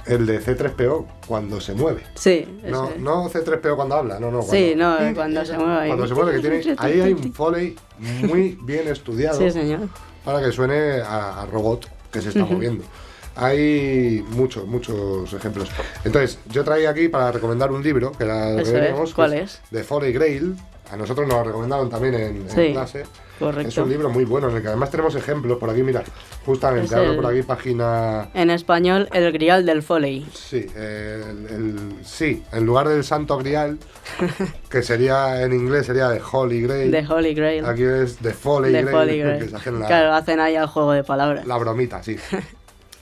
C3PO cuando se mueve. Sí. No C3PO cuando habla, no. Cuando se mueve. Cuando se mueve, que tiene, ahí hay un Foley muy bien estudiado. Sí, señor. Para que suene a robot que se está moviendo. Hay muchos ejemplos. Entonces, yo traía aquí para recomendar un libro, que era lo que veníamos. ¿Cuál es? De Foley Grail. A nosotros nos lo recomendaron también en clase. Correcto. Es un libro muy bueno, en el que además tenemos ejemplos. Por aquí, mira, justamente, abro por aquí página... En español, el Grial del Foley. Sí, en lugar del Santo Grial, que sería, en inglés sería de Holy Grail. De Holy Grail. Aquí es de Foley Grail. Claro, hacen ahí el juego de palabras. La bromita, sí.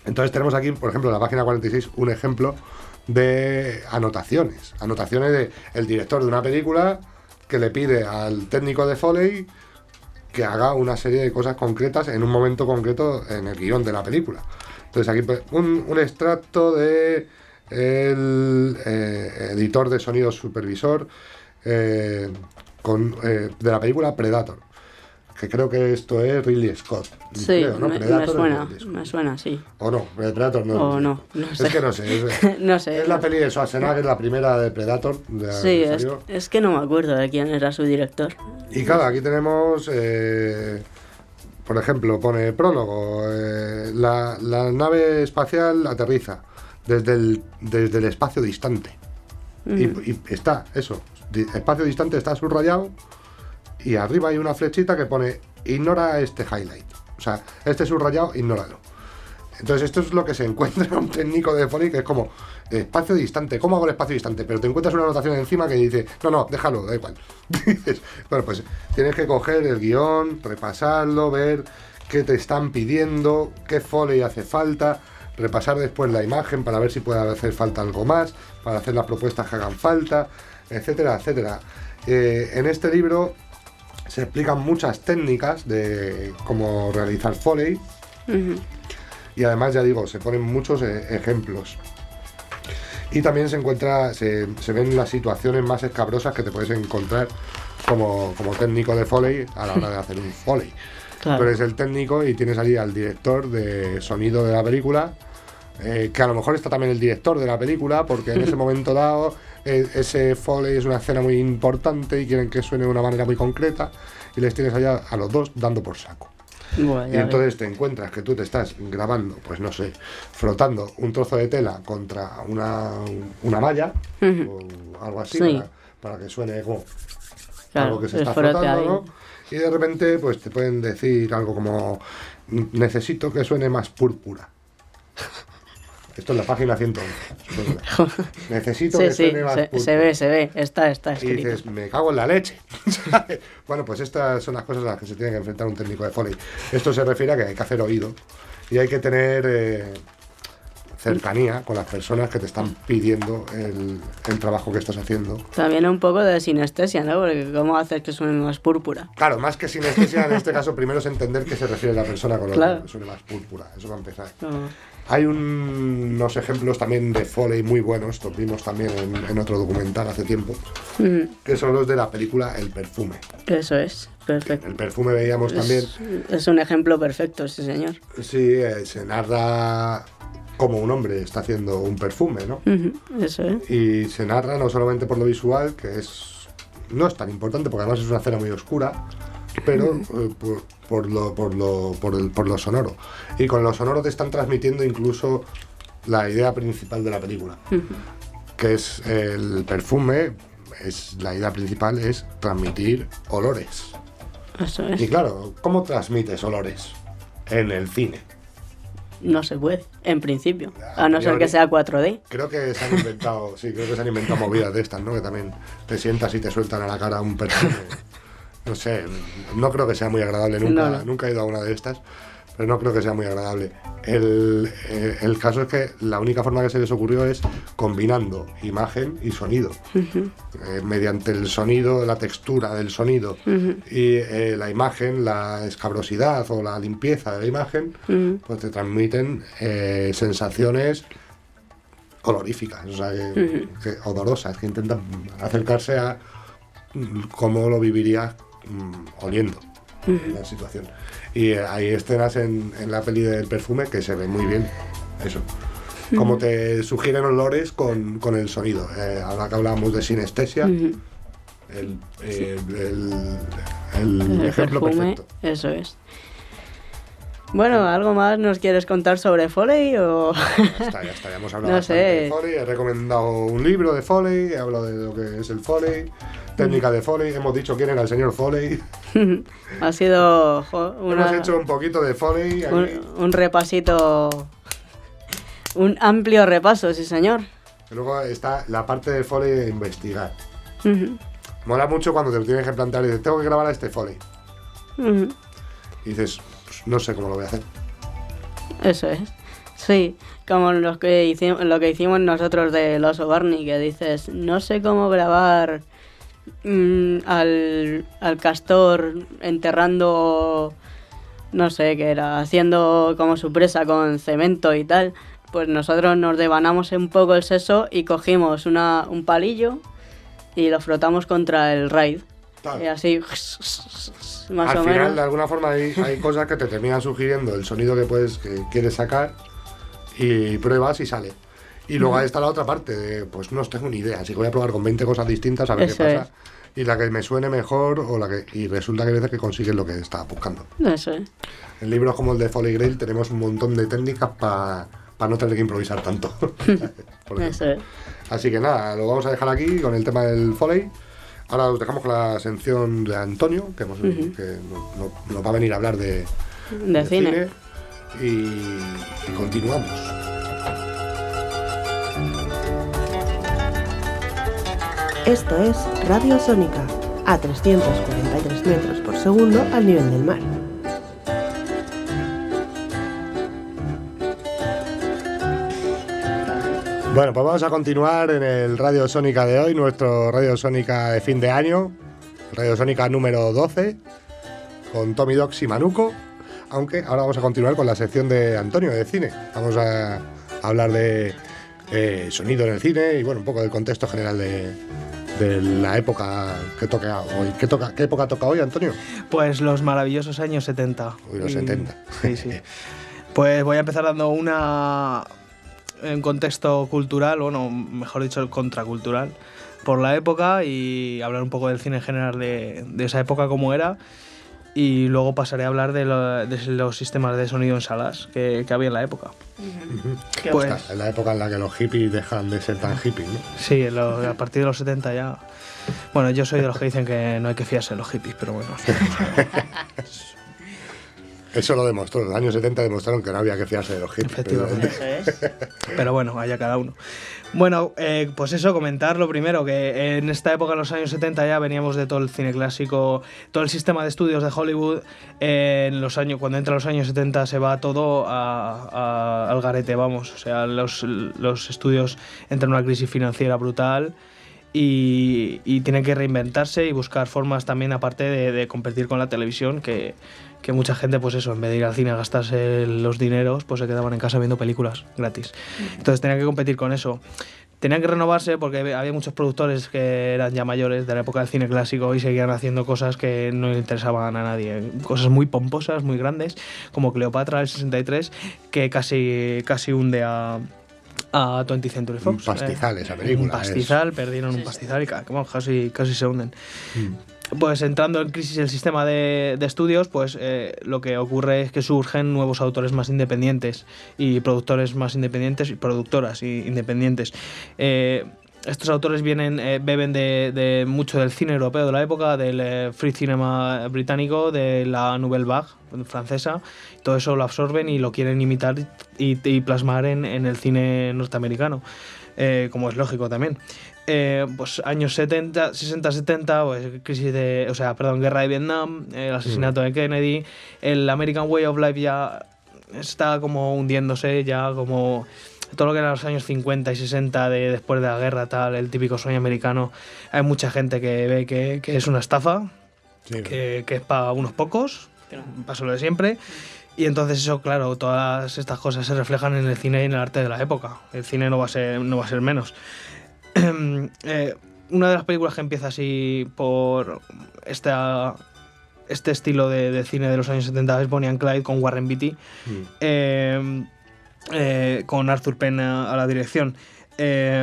Entonces tenemos aquí, por ejemplo, en la página 46, un ejemplo de anotaciones. Anotaciones de el director de una película que le pide al técnico de Foley que haga una serie de cosas concretas en un momento concreto en el guión de la película. Entonces aquí un extracto de el editor de sonido supervisor de la película Predator. Que creo que esto es Ridley Scott. Sí, creo, ¿no? me suena, sí. O no, Predator no. O no sé. Es que no sé. No sé. Es la peli de Schwarzenegger, la primera de Predator. Sí, es que no me acuerdo de quién era su director. Y claro, aquí tenemos, por ejemplo, pone prólogo. La nave espacial aterriza desde el espacio distante. Y está, eso, espacio distante está subrayado. Y arriba hay una flechita que pone ignora este highlight. O sea, este subrayado, ignóralo. Entonces esto es lo que se encuentra un técnico de Foley, que es como espacio distante. ¿Cómo hago el espacio distante? Pero te encuentras una anotación encima que dice, no, déjalo, da igual. Dices, bueno, pues tienes que coger el guión, repasarlo, ver qué te están pidiendo, qué Foley hace falta, repasar después la imagen para ver si puede hacer falta algo más, para hacer las propuestas que hagan falta, etcétera, etcétera. En este libro se explican muchas técnicas de cómo realizar Foley. Y además, ya digo, se ponen muchos ejemplos. Y también se ven las situaciones más escabrosas que te puedes encontrar como técnico de Foley a la hora de hacer un Foley. Claro. Tú eres el técnico y tienes allí al director de sonido de la película, que a lo mejor está también el director de la película, porque en ese momento dado ese Foley es una escena muy importante y quieren que suene de una manera muy concreta, y les tienes allá a los dos dando por saco. Bueno, y entonces te encuentras que tú te estás grabando, pues no sé, frotando un trozo de tela contra una malla o algo así, sí, para que suene como algo que se está frotando, ¿no? Y de repente pues te pueden decir algo como necesito que suene más púrpura. Esto es la página 111. Necesito Sí, que sí, suene más púrpura. se ve, está Y escrito. dices, me cago en la leche. ¿Sabes? Bueno, pues estas son las cosas a las que se tiene que enfrentar un técnico de Foley. Esto se refiere a que hay que hacer oído y hay que tener cercanía con las personas que te están pidiendo el trabajo que estás haciendo. También un poco de sinestesia, ¿no? Porque ¿cómo haces que suene más púrpura? Claro, más que sinestesia, en este caso, primero es entender qué se refiere la persona con lo Claro. que suene más púrpura. Eso va a empezar. No. Hay unos ejemplos también de Foley muy buenos, los vimos también en otro documental hace tiempo, que son los de la película El Perfume. Eso es, perfecto. El Perfume veíamos también, Es un ejemplo perfecto, sí, señor. sí, se narra cómo un hombre está haciendo un perfume, ¿no? Eso es. Y se narra no solamente por lo visual, que no es tan importante, porque además es una escena muy oscura, pero por lo sonoro. Y con lo sonoro te están transmitiendo incluso la idea principal de la película, que es el perfume. La idea principal es transmitir olores. Eso es. Y claro, ¿cómo transmites olores? En el cine. No se puede, en principio. A no ser que sea 4D. Creo que se han inventado, movidas de estas, ¿no? Que también te sientas y te sueltan a la cara un perfume. No sé, no creo que sea muy agradable, nunca he ido a una de estas, pero no creo que sea muy agradable. El caso es que la única forma que se les ocurrió es combinando imagen y sonido. Mediante el sonido, la textura del sonido y la imagen, la escabrosidad o la limpieza de la imagen, pues te transmiten sensaciones oloríficas, o sea, que odorosas, que intentan acercarse a cómo lo vivirías oliendo la situación. Y hay escenas en la peli del Perfume que se ven muy bien eso, como te sugieren olores con el sonido. Ahora que hablábamos de sinestesia, el ejemplo perfume, perfecto. eso es. Bueno, ¿algo más nos quieres contar sobre Foley o...? Ya está, ya hemos hablado No bastante sé. de Foley. He recomendado un libro de Foley, he hablado de lo que es el Foley, técnica de Foley, hemos dicho quién era el señor Foley. Ha sido Hemos hecho un poquito de Foley aquí. un repasito, un amplio repaso, sí señor. Y luego está la parte de Foley de investigar. Mola mucho cuando te lo tienes que plantear y dices, tengo que grabar a este Foley. Y dices, pues no sé cómo lo voy a hacer. Eso es. Sí, como lo que hicimos nosotros del oso Barney, que dices, no sé cómo grabar al castor enterrando, no sé qué era, haciendo como su presa con cemento y tal. Pues nosotros nos devanamos un poco el seso y cogimos un palillo y lo frotamos contra el raid. Claro. Y así, más Al o final, menos. de alguna forma, hay cosas que te terminan sugiriendo el sonido que quieres sacar y pruebas y sale. Y luego ahí está la otra parte de, pues no tengo ni idea, así que voy a probar con 20 cosas distintas a ver Eso qué pasa. Y la que me suene mejor y resulta que hay veces que consigues lo que estaba buscando. Eso es. En libros como el de Foley Grail tenemos un montón de técnicas para no tener que improvisar tanto. Por Eso ejemplo. es. Así que nada, lo vamos a dejar aquí con el tema del Foley. Ahora os dejamos con la sección de Antonio, que nos va a venir a hablar de cine. Y continuamos. Esto es Radio Sónica, a 343 metros por segundo al nivel del mar. Bueno, pues vamos a continuar en el Radio Sónica de hoy, nuestro Radio Sónica de fin de año, Radio Sónica número 12, con Tommy Dox y Manuco, aunque ahora vamos a continuar con la sección de Antonio de cine. Vamos a hablar de sonido en el cine y bueno, un poco del contexto general de la época que toca hoy. ¿Qué época toca hoy, Antonio? Pues los maravillosos años 70. Uy, los 70. Sí, sí. Pues voy a empezar dando un contexto cultural, bueno, mejor dicho, contracultural, por la época y hablar un poco del cine en general de esa época, cómo era, y luego pasaré a hablar de los sistemas de sonido en salas que había en la época. Pues, En la época en la que los hippies dejan de ser tan hippies, ¿no? sí, a partir de los 70 ya... Bueno, yo soy de los que dicen que no hay que fiarse en los hippies, pero bueno. Eso lo demostró. En los años 70 demostraron que no había que fiarse de los hippies. Efectivamente. Eso es. Pero bueno, allá cada uno. Bueno, pues eso, comentar lo primero, que en esta época, en los años 70, ya veníamos de todo el cine clásico, todo el sistema de estudios de Hollywood. Cuando entra los años 70 se va todo al garete, vamos. O sea, los estudios entran en una crisis financiera brutal y tienen que reinventarse y buscar formas también, aparte de competir con la televisión, que mucha gente, pues eso, en vez de ir al cine a gastarse los dineros, pues se quedaban en casa viendo películas gratis. Entonces tenían que competir con eso. Tenían que renovarse porque había muchos productores que eran ya mayores de la época del cine clásico y seguían haciendo cosas que no le interesaban a nadie. Cosas muy pomposas, muy grandes, como Cleopatra del 63, que casi hunde a 20th Century Fox. Un pastizal esa película. Un pastizal, perdieron un pastizal y casi se hunden. Pues entrando en crisis el sistema de estudios, pues lo que ocurre es que surgen nuevos autores más independientes y productores más independientes y productoras independientes. Estos autores beben de mucho del cine europeo de la época, del free cinema británico, de la Nouvelle Vague francesa. Todo eso lo absorben y lo quieren imitar y plasmar en el cine norteamericano, como es lógico también. Pues años 60-70, pues guerra de Vietnam, el asesinato de Kennedy, el American Way of Life ya está como hundiéndose, ya como todo lo que eran los años 50 y 60 después de la guerra, tal, el típico sueño americano. Hay mucha gente que ve que es una estafa, que es para unos pocos, pasa lo de siempre. Y entonces eso, claro, todas estas cosas se reflejan en el cine y en el arte de la época. El cine no va a ser menos. Una de las películas que empieza así por este estilo de cine de los años 70 es Bonnie and Clyde, con Warren Beatty, con Arthur Penn a la dirección.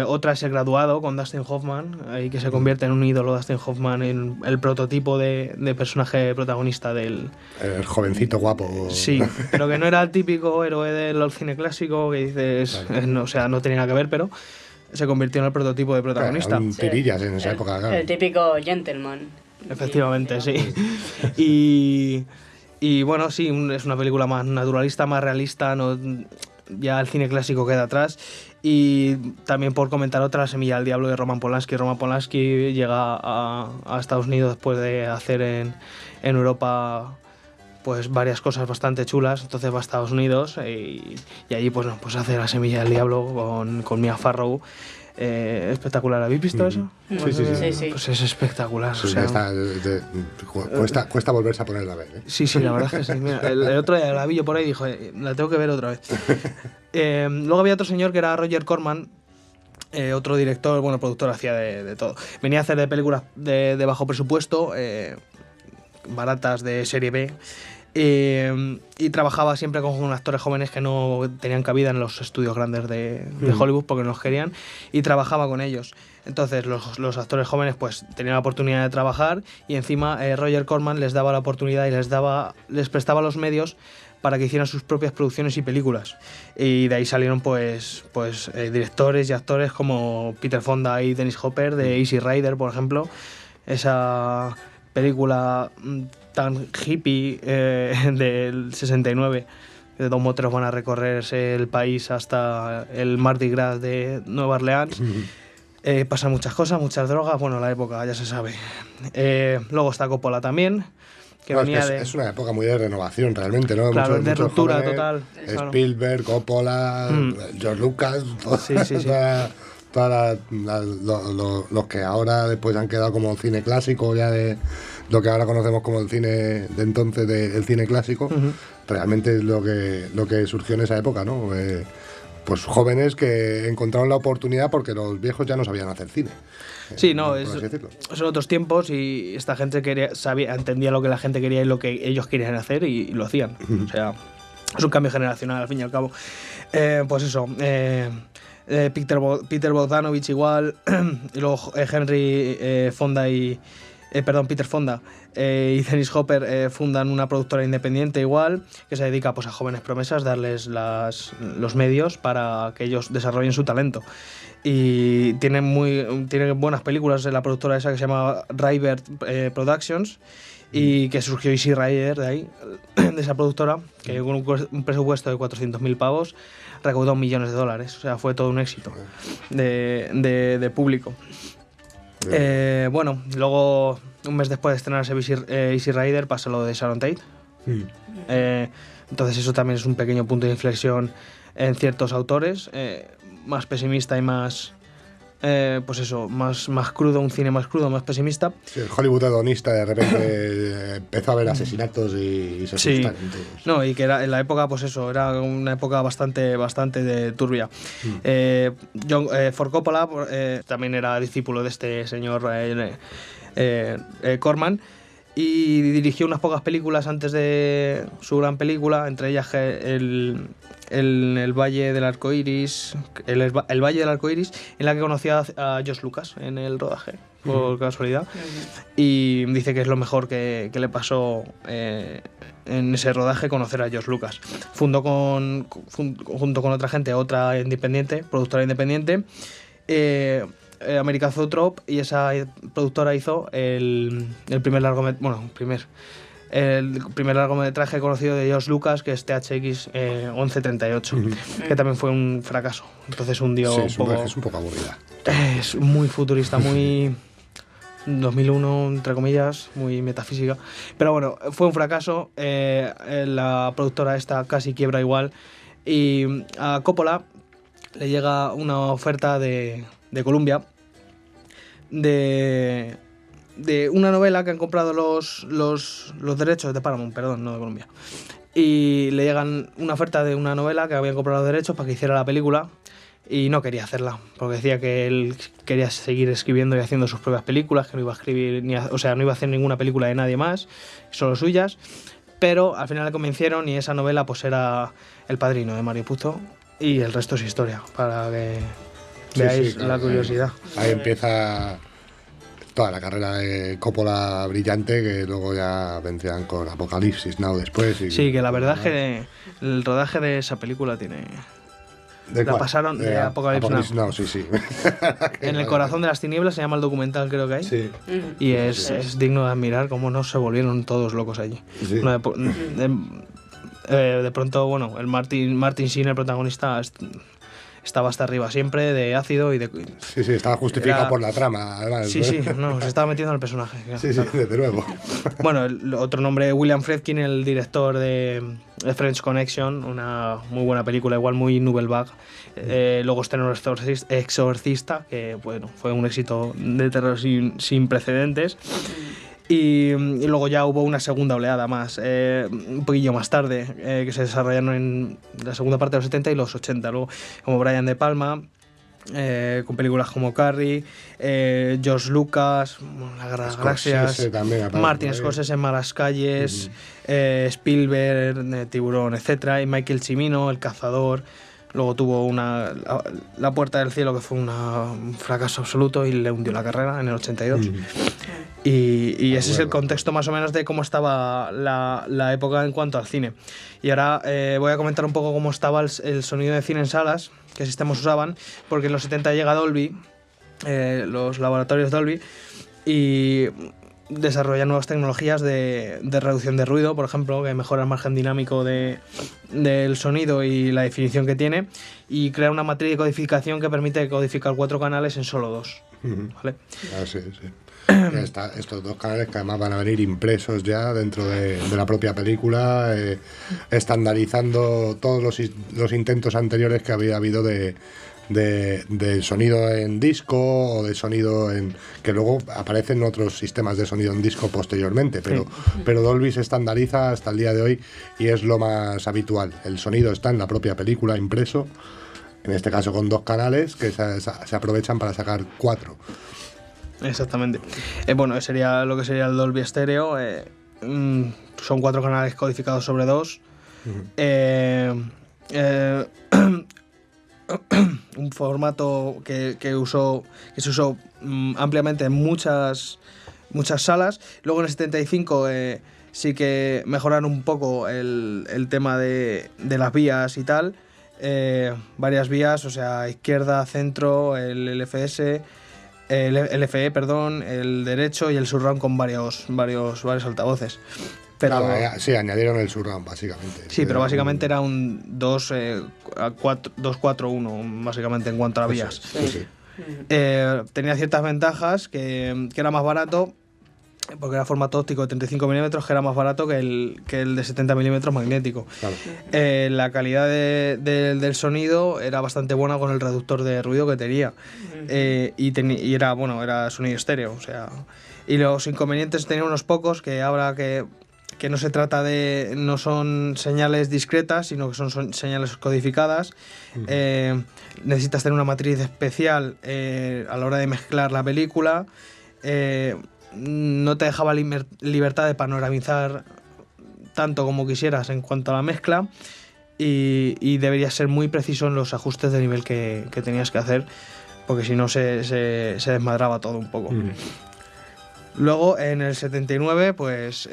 Otra es El Graduado, con Dustin Hoffman, ahí que se convierte en un ídolo Dustin Hoffman, en el prototipo de personaje protagonista del... El jovencito guapo. Sí, pero que no era el típico héroe del cine clásico, que dices... Claro. No tenía nada que ver, pero se convirtió en el prototipo de protagonista. Eran tirillas en esa época, claro. El típico gentleman. Efectivamente, sí. Y bueno, sí, es una película más naturalista, más realista, ya el cine clásico queda atrás. Y también por comentar otra, La semilla del diablo, de Roman Polanski. Roman Polanski llega a Estados Unidos después de hacer en Europa pues varias cosas bastante chulas, entonces va a Estados Unidos y allí pues hace La semilla del diablo con Mia Farrow. Espectacular, ¿habéis visto eso? Sí. Pues es espectacular. Sí, cuesta volverse a ponerla a ver. Sí, la verdad es que sí. Mira, el otro día la vi yo por ahí y dije, la tengo que ver otra vez. Luego había otro señor que era Roger Corman, otro director, productor, hacía de todo. Venía a hacer de películas de bajo presupuesto, baratas, de serie B. Y trabajaba siempre con actores jóvenes que no tenían cabida en los estudios grandes de Hollywood porque no los querían, y trabajaba con ellos. Entonces los actores jóvenes pues tenían la oportunidad de trabajar y encima Roger Corman les daba la oportunidad y les prestaba los medios para que hicieran sus propias producciones y películas. Y de ahí salieron pues directores y actores como Peter Fonda y Dennis Hopper de Easy Rider, por ejemplo. Esa película tan hippie del 69, de dos moteros van a recorrerse el país hasta el Mardi Gras de Nueva Orleans. Pasan muchas cosas, muchas drogas, la época ya se sabe. Luego está Coppola también, que venía es una época muy de renovación realmente, ¿no? Claro, de ruptura jóvenes, total. Spielberg, Coppola, George Lucas, los que ahora después han quedado como cine clásico, ya de lo que ahora conocemos como el cine de entonces, el cine clásico, realmente es lo que surgió en esa época, ¿no? Pues jóvenes que encontraron la oportunidad porque los viejos ya no sabían hacer cine. Sí, son otros tiempos y esta gente entendía lo que la gente quería y lo que ellos querían hacer y lo hacían. O sea, es un cambio generacional al fin y al cabo. Pues eso, Peter Bogdanovich igual, y luego Henry Fonda Peter Fonda y Dennis Hopper fundan una productora independiente igual, que se dedica pues a jóvenes promesas, darles los medios para que ellos desarrollen su talento. Y tiene buenas películas en la productora esa que se llama Rivert Productions, y que surgió Easy Rider de ahí, de esa productora, que con un presupuesto de 400.000 pavos recaudó $millones. O sea, fue todo un éxito de público. Bueno, luego, un mes después de estrenarse Easy Rider, pasa lo de Sharon Tate. Entonces eso también es un pequeño punto de inflexión en ciertos autores, más pesimista y más... pues eso, más crudo, un cine más crudo, más pesimista. Sí, el Hollywood hedonista de repente empezó a ver asesinatos y se asustaron todos. No, y que era, en la época, pues eso, era una época bastante turbia. Ford Coppola también era discípulo de este señor Corman, y dirigió unas pocas películas antes de su gran película, entre ellas el Valle del Arcoiris, el Valle del Arcoiris, en la que conoció a George Lucas en el rodaje, por casualidad, y dice que es lo mejor que le pasó en ese rodaje, conocer a George Lucas. Fundó junto con otra gente, otra independiente, productora independiente, American Zoetrope, y esa productora hizo el primer largometraje conocido de George Lucas, que es THX 1138, que también fue un fracaso. Entonces hundió sí, un poco... Es un poco aburrida. Es muy futurista, muy 2001, entre comillas, muy metafísica. Pero bueno, fue un fracaso. La productora esta casi quiebra igual. Y a Coppola le llega una oferta de Columbia de una novela que han comprado los derechos de Paramount, perdón, no de Columbia. Y le llegan una oferta de una novela que habían comprado los derechos para que hiciera la película, y no quería hacerla, porque decía que él quería seguir escribiendo y haciendo sus propias películas, que no iba a escribir, no iba a hacer ninguna película de nadie más, solo suyas. Pero al final le convencieron, y esa novela pues era El Padrino, de Mario Puzo, y el resto es historia, para que veáis claro, la curiosidad. Ahí empieza toda la carrera de Coppola brillante, que luego ya vendrían con Apocalipsis Now después. Sí, que la verdad es que el rodaje de esa película tiene... ¿De la cuál? pasaron de Apocalipsis Now, sí. En el corazón de las tinieblas se llama el documental, creo que hay. Sí. Y es digno de admirar cómo no se volvieron todos locos allí. Sí. No, de pronto, bueno, el Martin Sheen, el protagonista, estaba hasta arriba siempre de ácido y de... Sí, estaba justificado por la trama, además. Sí, no, se estaba metiendo en el personaje. Sí, desde luego. Bueno, el otro nombre, William Friedkin, el director de French Connection, una muy buena película, igual muy Nouvelle Vague. Luego estrenó Exorcista, que bueno, fue un éxito de terror sin precedentes. Y luego ya hubo una segunda oleada más, un poquillo más tarde, que se desarrollaron en la segunda parte de los 70 y los 80, luego como Brian De Palma, con películas como Carrie, George Lucas, La Guerra de las Galaxias, Martin Scorsese en Malas Calles, Spielberg, Tiburón, etc., y Michael Cimino, El Cazador. Luego tuvo La Puerta del Cielo, que fue un fracaso absoluto y le hundió la carrera en el 82. Y ese es el contexto más o menos de cómo estaba la época en cuanto al cine. Y ahora voy a comentar un poco cómo estaba el sonido de cine en salas, qué sistemas usaban, porque en los 70 llega Dolby, los laboratorios Dolby, y desarrollan nuevas tecnologías de reducción de ruido, por ejemplo, que mejora el margen dinámico del sonido y la definición que tiene, y crea una matriz de codificación que permite codificar 4 canales en solo 2. ¿Vale? Sí. Estos 2 canales que además van a venir impresos ya dentro de la propia película, estandarizando todos los intentos anteriores que había habido de sonido en disco o de sonido que luego aparecen otros sistemas de sonido en disco posteriormente, pero Dolby se estandariza hasta el día de hoy y es lo más habitual. El sonido está en la propia película impreso, en este caso con 2 canales que se aprovechan para sacar 4. Exactamente. Bueno, sería lo que sería el Dolby Stereo. Son 4 canales codificados sobre 2. Un formato que se usó ampliamente en muchas salas. Luego en el 75 sí que mejoraron un poco el tema de las vías y tal. Varias vías, o sea, izquierda, centro, el LFS. el FE, perdón, el derecho y el surround con varios altavoces. Pero, claro, sí, añadieron el surround, básicamente. Sí, pero básicamente era un 2-4-1, básicamente, en cuanto a vías. Sí. Tenía ciertas ventajas, que era más barato, porque era formato óptico de 35 milímetros, que era más barato que el de 70 milímetros magnético. Claro. La calidad del sonido era bastante buena con el reductor de ruido que tenía. Y era sonido estéreo. O sea, y los inconvenientes tenía unos pocos, que ahora que no se trata no son señales discretas, sino que son señales codificadas. Necesitas tener una matriz especial a la hora de mezclar la película. No te dejaba libertad de panoramizar tanto como quisieras en cuanto a la mezcla, y deberías ser muy preciso en los ajustes de nivel que tenías que hacer, porque si no se desmadraba todo un poco. Luego, en el 79, pues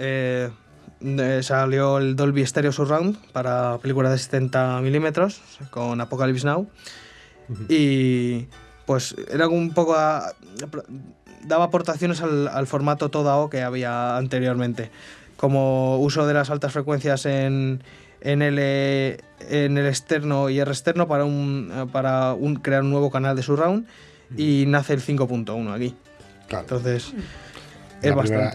salió el Dolby Stereo Surround para películas de 70 milímetros con Apocalypse Now. Y pues era un poco daba aportaciones al formato TODAO que había anteriormente, como uso de las altas frecuencias en el externo y R externo para crear un nuevo canal de surround, y nace el 5.1 aquí. Claro. Entonces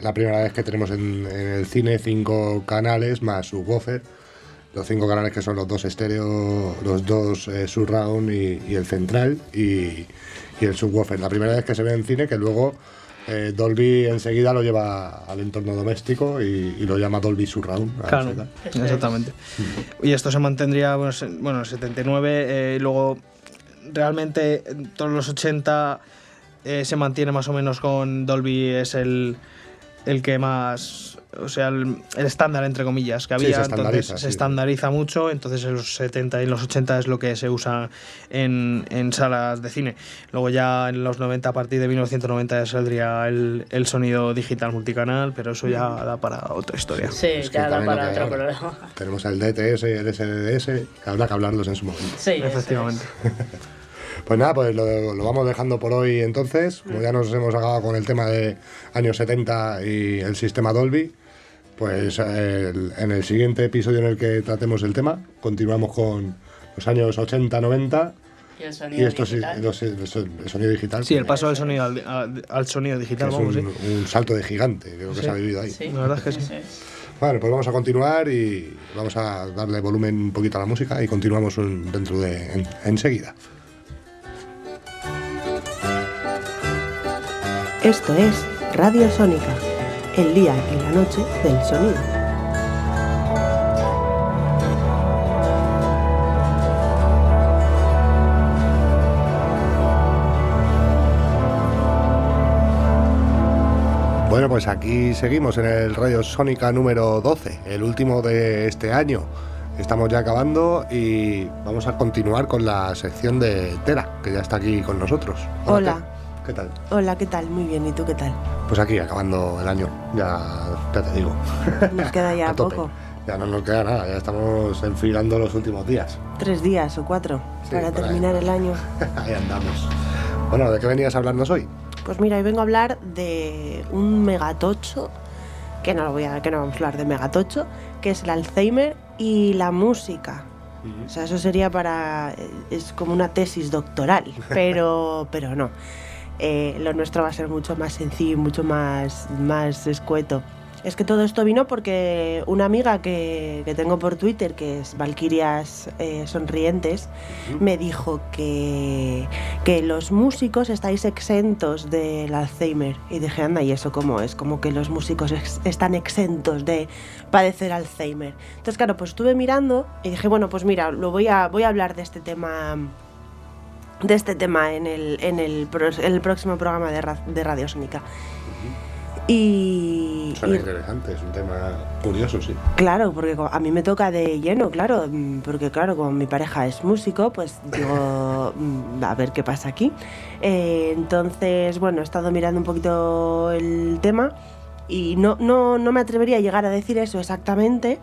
la primera vez que tenemos en el cine 5 canales más subwoofer, los 5 canales que son los 2 estéreo, los 2 surround y el central y el subwoofer. La primera vez que se ve en cine, que luego Dolby enseguida lo lleva al entorno doméstico y lo llama Dolby Surround. Claro, exactamente. Y esto se mantendría, en el 79, luego realmente en todos los 80 se mantiene más o menos con Dolby, es el que más, o sea, el estándar, entre comillas, que había. Se estandariza mucho, entonces en los 70 y en los 80 es lo que se usa en salas de cine. Luego ya en los 90, a partir de 1990, saldría el sonido digital multicanal, pero eso ya da para otra historia. Sí, ya da para otro programa. Tenemos el DTS y el SDDS, que habrá que hablarlos en su momento. Sí, efectivamente. Pues nada, pues lo vamos dejando por hoy entonces. Como ya nos hemos acabado con el tema de años 70 y el sistema Dolby, pues en el siguiente episodio en el que tratemos el tema, continuamos con los años 80, 90. Y el sonido digital. El sonido digital. Sí, el paso del sonido al sonido digital, es un salto de gigante, creo que se ha vivido ahí. Sí, la verdad es que sí. Bueno, pues vamos a continuar y vamos a darle volumen un poquito a la música y continuamos enseguida. Esto es Radio Sónica, el día y la noche del sonido. Bueno, pues aquí seguimos en el Radio Sónica número 12, el último de este año. Estamos ya acabando y vamos a continuar con la sección de Tera, que ya está aquí con nosotros. Hola. ¿Qué tal? Hola, ¿qué tal? Muy bien, ¿y tú qué tal? Pues aquí, acabando el año, ya te digo. Nos queda ya poco. Ya no nos queda nada, ya estamos enfilando los últimos días. 3 días o 4 para terminar el año. Ahí andamos. Bueno, ¿de qué venías a hablarnos hoy? Pues mira, hoy vengo a hablar de un megatocho, que no vamos a hablar de megatocho, que es el Alzheimer y la música. O sea, eso sería es como una tesis doctoral, pero no. Lo nuestro va a ser mucho más sencillo y mucho más escueto. Es que todo esto vino porque una amiga que tengo por Twitter, que es Valquirias Sonrientes, me dijo que los músicos estáis exentos del Alzheimer. Y dije, anda, ¿y eso cómo es? Como que los músicos están exentos de padecer Alzheimer. Entonces, claro, pues estuve mirando y dije, bueno, pues mira, voy a hablar de este tema en el próximo programa de Radio Sónica. Suena interesante, es un tema curioso, sí. Claro, porque a mí me toca de lleno, claro, porque claro, como mi pareja es músico, pues digo, a ver qué pasa aquí. Entonces, bueno, he estado mirando un poquito el tema y no me atrevería a llegar a decir eso exactamente,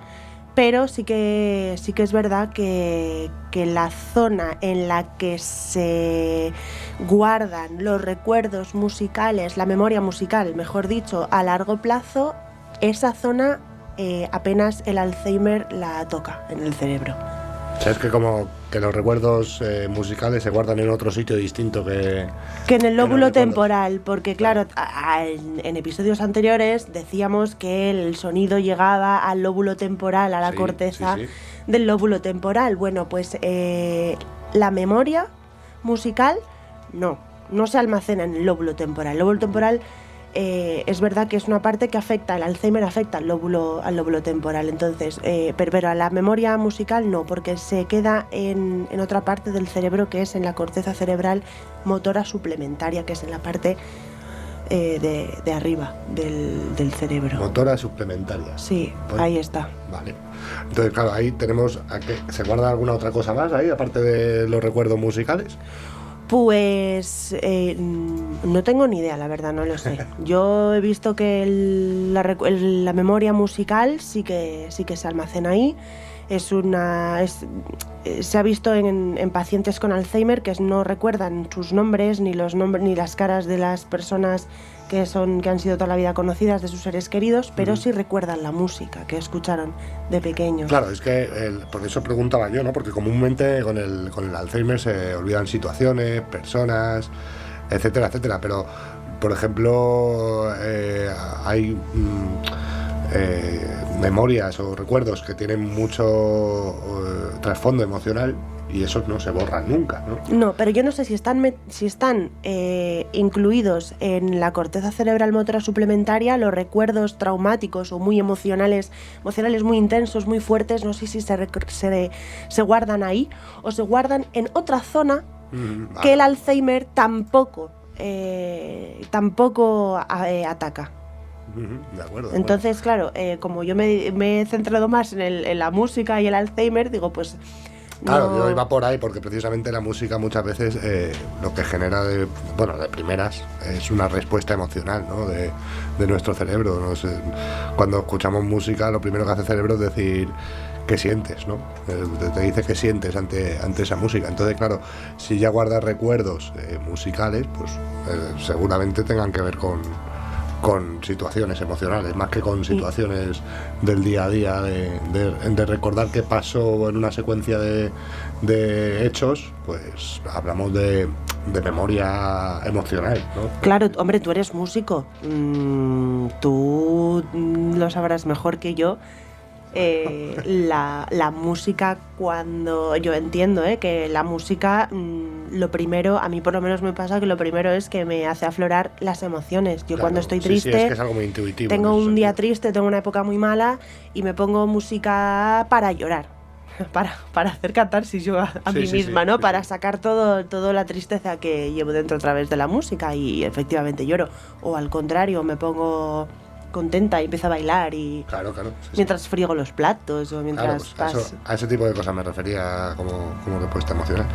pero sí que es verdad que la zona en la que se guardan los recuerdos musicales, la memoria musical, mejor dicho, a largo plazo, esa zona apenas el Alzheimer la toca en el cerebro. O sea, es que como que los recuerdos musicales se guardan en otro sitio distinto que en el lóbulo temporal, porque claro, en episodios anteriores decíamos que el sonido llegaba al lóbulo temporal, a la corteza del lóbulo temporal. Bueno, pues la memoria musical no se almacena en el lóbulo temporal. El lóbulo temporal es verdad que es una parte que afecta, el Alzheimer afecta al lóbulo temporal, entonces, pero a la memoria musical no, porque se queda en otra parte del cerebro, que es en la corteza cerebral motora suplementaria, que es en la parte de arriba del cerebro. Motora suplementaria. Sí, pues, ahí está. Vale. Entonces, claro, ahí tenemos ¿se guarda alguna otra cosa más ahí, aparte de los recuerdos musicales? Pues no tengo ni idea, la verdad, no lo sé. Yo he visto que la memoria musical sí que se almacena ahí. Se ha visto en pacientes con Alzheimer que no recuerdan sus nombres ni las caras de las personas que han sido toda la vida conocidas, de sus seres queridos, pero sí recuerdan la música que escucharon de pequeños. Claro, es que por eso preguntaba yo, ¿no? Porque comúnmente con el Alzheimer se olvidan situaciones, personas, etcétera, etcétera. Pero, por ejemplo, hay memorias o recuerdos que tienen mucho trasfondo emocional, y esos no se borran nunca, ¿no? No, pero yo no sé si están incluidos en la corteza cerebral motora suplementaria los recuerdos traumáticos o muy emocionales muy intensos, muy fuertes. No sé si se guardan ahí o se guardan en otra zona que el Alzheimer tampoco ataca. De acuerdo. Entonces, claro, como yo me he centrado más en la música y el Alzheimer, digo, pues... Claro, yo iba por ahí porque precisamente la música muchas veces lo que genera de primeras es una respuesta emocional, ¿no? de nuestro cerebro, ¿no? Cuando escuchamos música, lo primero que hace el cerebro es decir qué sientes, ¿no? Te dice qué sientes ante esa música. Entonces, claro, si ya guardas recuerdos musicales, pues seguramente tengan que ver con situaciones emocionales, más que con situaciones del día a día, de recordar qué pasó en una secuencia de hechos. Pues hablamos de memoria emocional, ¿no? Claro, hombre, tú eres músico, tú lo sabrás mejor que yo. La música, cuando yo entiendo que la música, lo primero, a mí por lo menos me pasa que lo primero es que me hace aflorar las emociones. Yo cuando estoy triste, es que es algo muy intuitivo, tengo un día triste, tengo una época muy mala y me pongo música para llorar, para hacer catarsis yo a mí misma, ¿no? Para sacar toda la tristeza que llevo dentro a través de la música, y efectivamente lloro. O al contrario, me pongo contenta y empiezo a bailar claro, mientras friego los platos o mientras a ese tipo de cosas me refería como respuesta emocional.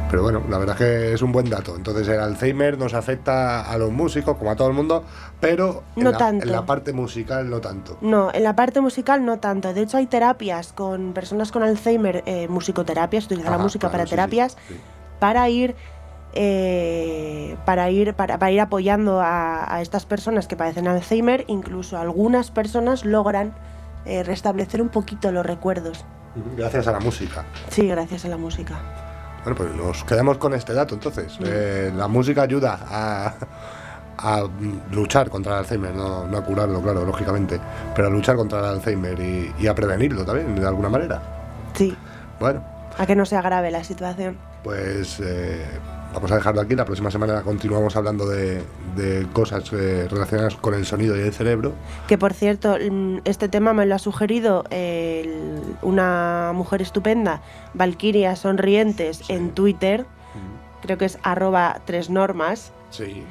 Pero bueno, la verdad es que es un buen dato. Entonces el Alzheimer nos afecta a los músicos como a todo el mundo, pero en la parte musical no tanto. No, en la parte musical no tanto. De hecho hay terapias con personas con Alzheimer, musicoterapias, utiliza la música para terapias, para ir apoyando a estas personas que padecen Alzheimer. Incluso algunas personas logran restablecer un poquito los recuerdos. Gracias a la música. Sí, gracias a la música. Bueno, pues nos quedamos con este dato entonces. La música ayuda a luchar contra el Alzheimer, no a curarlo, claro, lógicamente, pero a luchar contra el Alzheimer y a prevenirlo también, de alguna manera. Sí. Bueno. A que no sea grave la situación. Pues vamos a dejarlo aquí. La próxima semana continuamos hablando de cosas relacionadas con el sonido y el cerebro. Que por cierto, este tema me lo ha sugerido una mujer estupenda, Valkyria Sonrientes, en Twitter. Creo que es @3normas. Sí.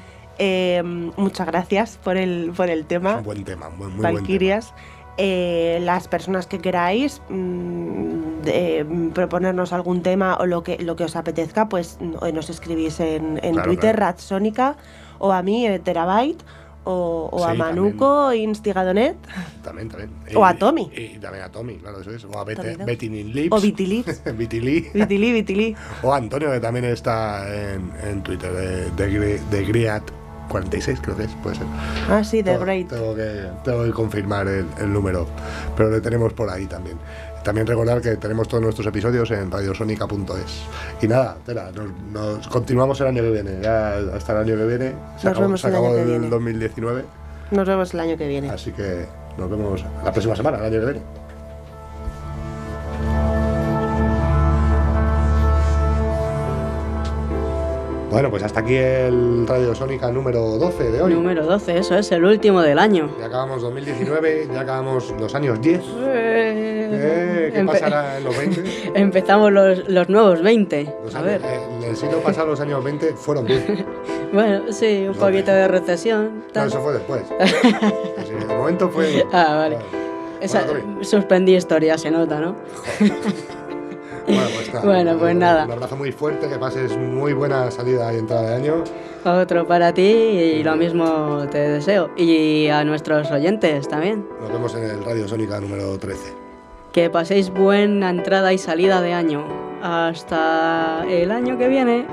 Muchas gracias por el tema. Es un buen tema, muy Valkyrias. buen tema. Las personas que queráis proponernos algún tema o lo que os apetezca, pues nos escribís en Twitter, Radsónica, o a mí, Terabyte, o a Sí, Manuco, Instigadonet, También. O a Tommy. Y también a Tommy, claro, eso es. O a Toledo. Betty Lips. o Vitilips. Vitili. Vitili. O a Antonio, que también está en Twitter, de Griat46, creo que es, puede ser. Ah, sí, The Great. Tengo que confirmar el número, pero le tenemos por ahí también. También recordar que tenemos todos nuestros episodios en radiosonica.es. Y nada, Tela, nos continuamos el año que viene. Ya hasta el año que viene. Se Nos vemos el acabó año que el viene. 2019. Nos vemos el año que viene. Así que nos vemos la próxima semana, el año que viene. Bueno, pues hasta aquí el Radio Sónica número 12 de hoy. Número 12, eso es, el último del año. Ya acabamos 2019, ya acabamos los años 10. ¿Qué pasará en los 20? Empezamos los nuevos 20. Los A años- ver. en el siglo pasado, los años 20 fueron bien. Bueno, sí, un No, poquito de recesión. No, tal. eso fue después. Sí, en el momento fue. Ah, vale. Esa- Bueno, Tommy. suspendí historia, se nota, ¿no? Bueno, Pues nada. Un abrazo muy fuerte, que pases muy buena salida y entrada de año. Otro para ti y lo mismo te deseo. Y a nuestros oyentes también. Nos vemos en el Radio Sónica número 13. Que paséis buena entrada y salida de año. Hasta el año que viene.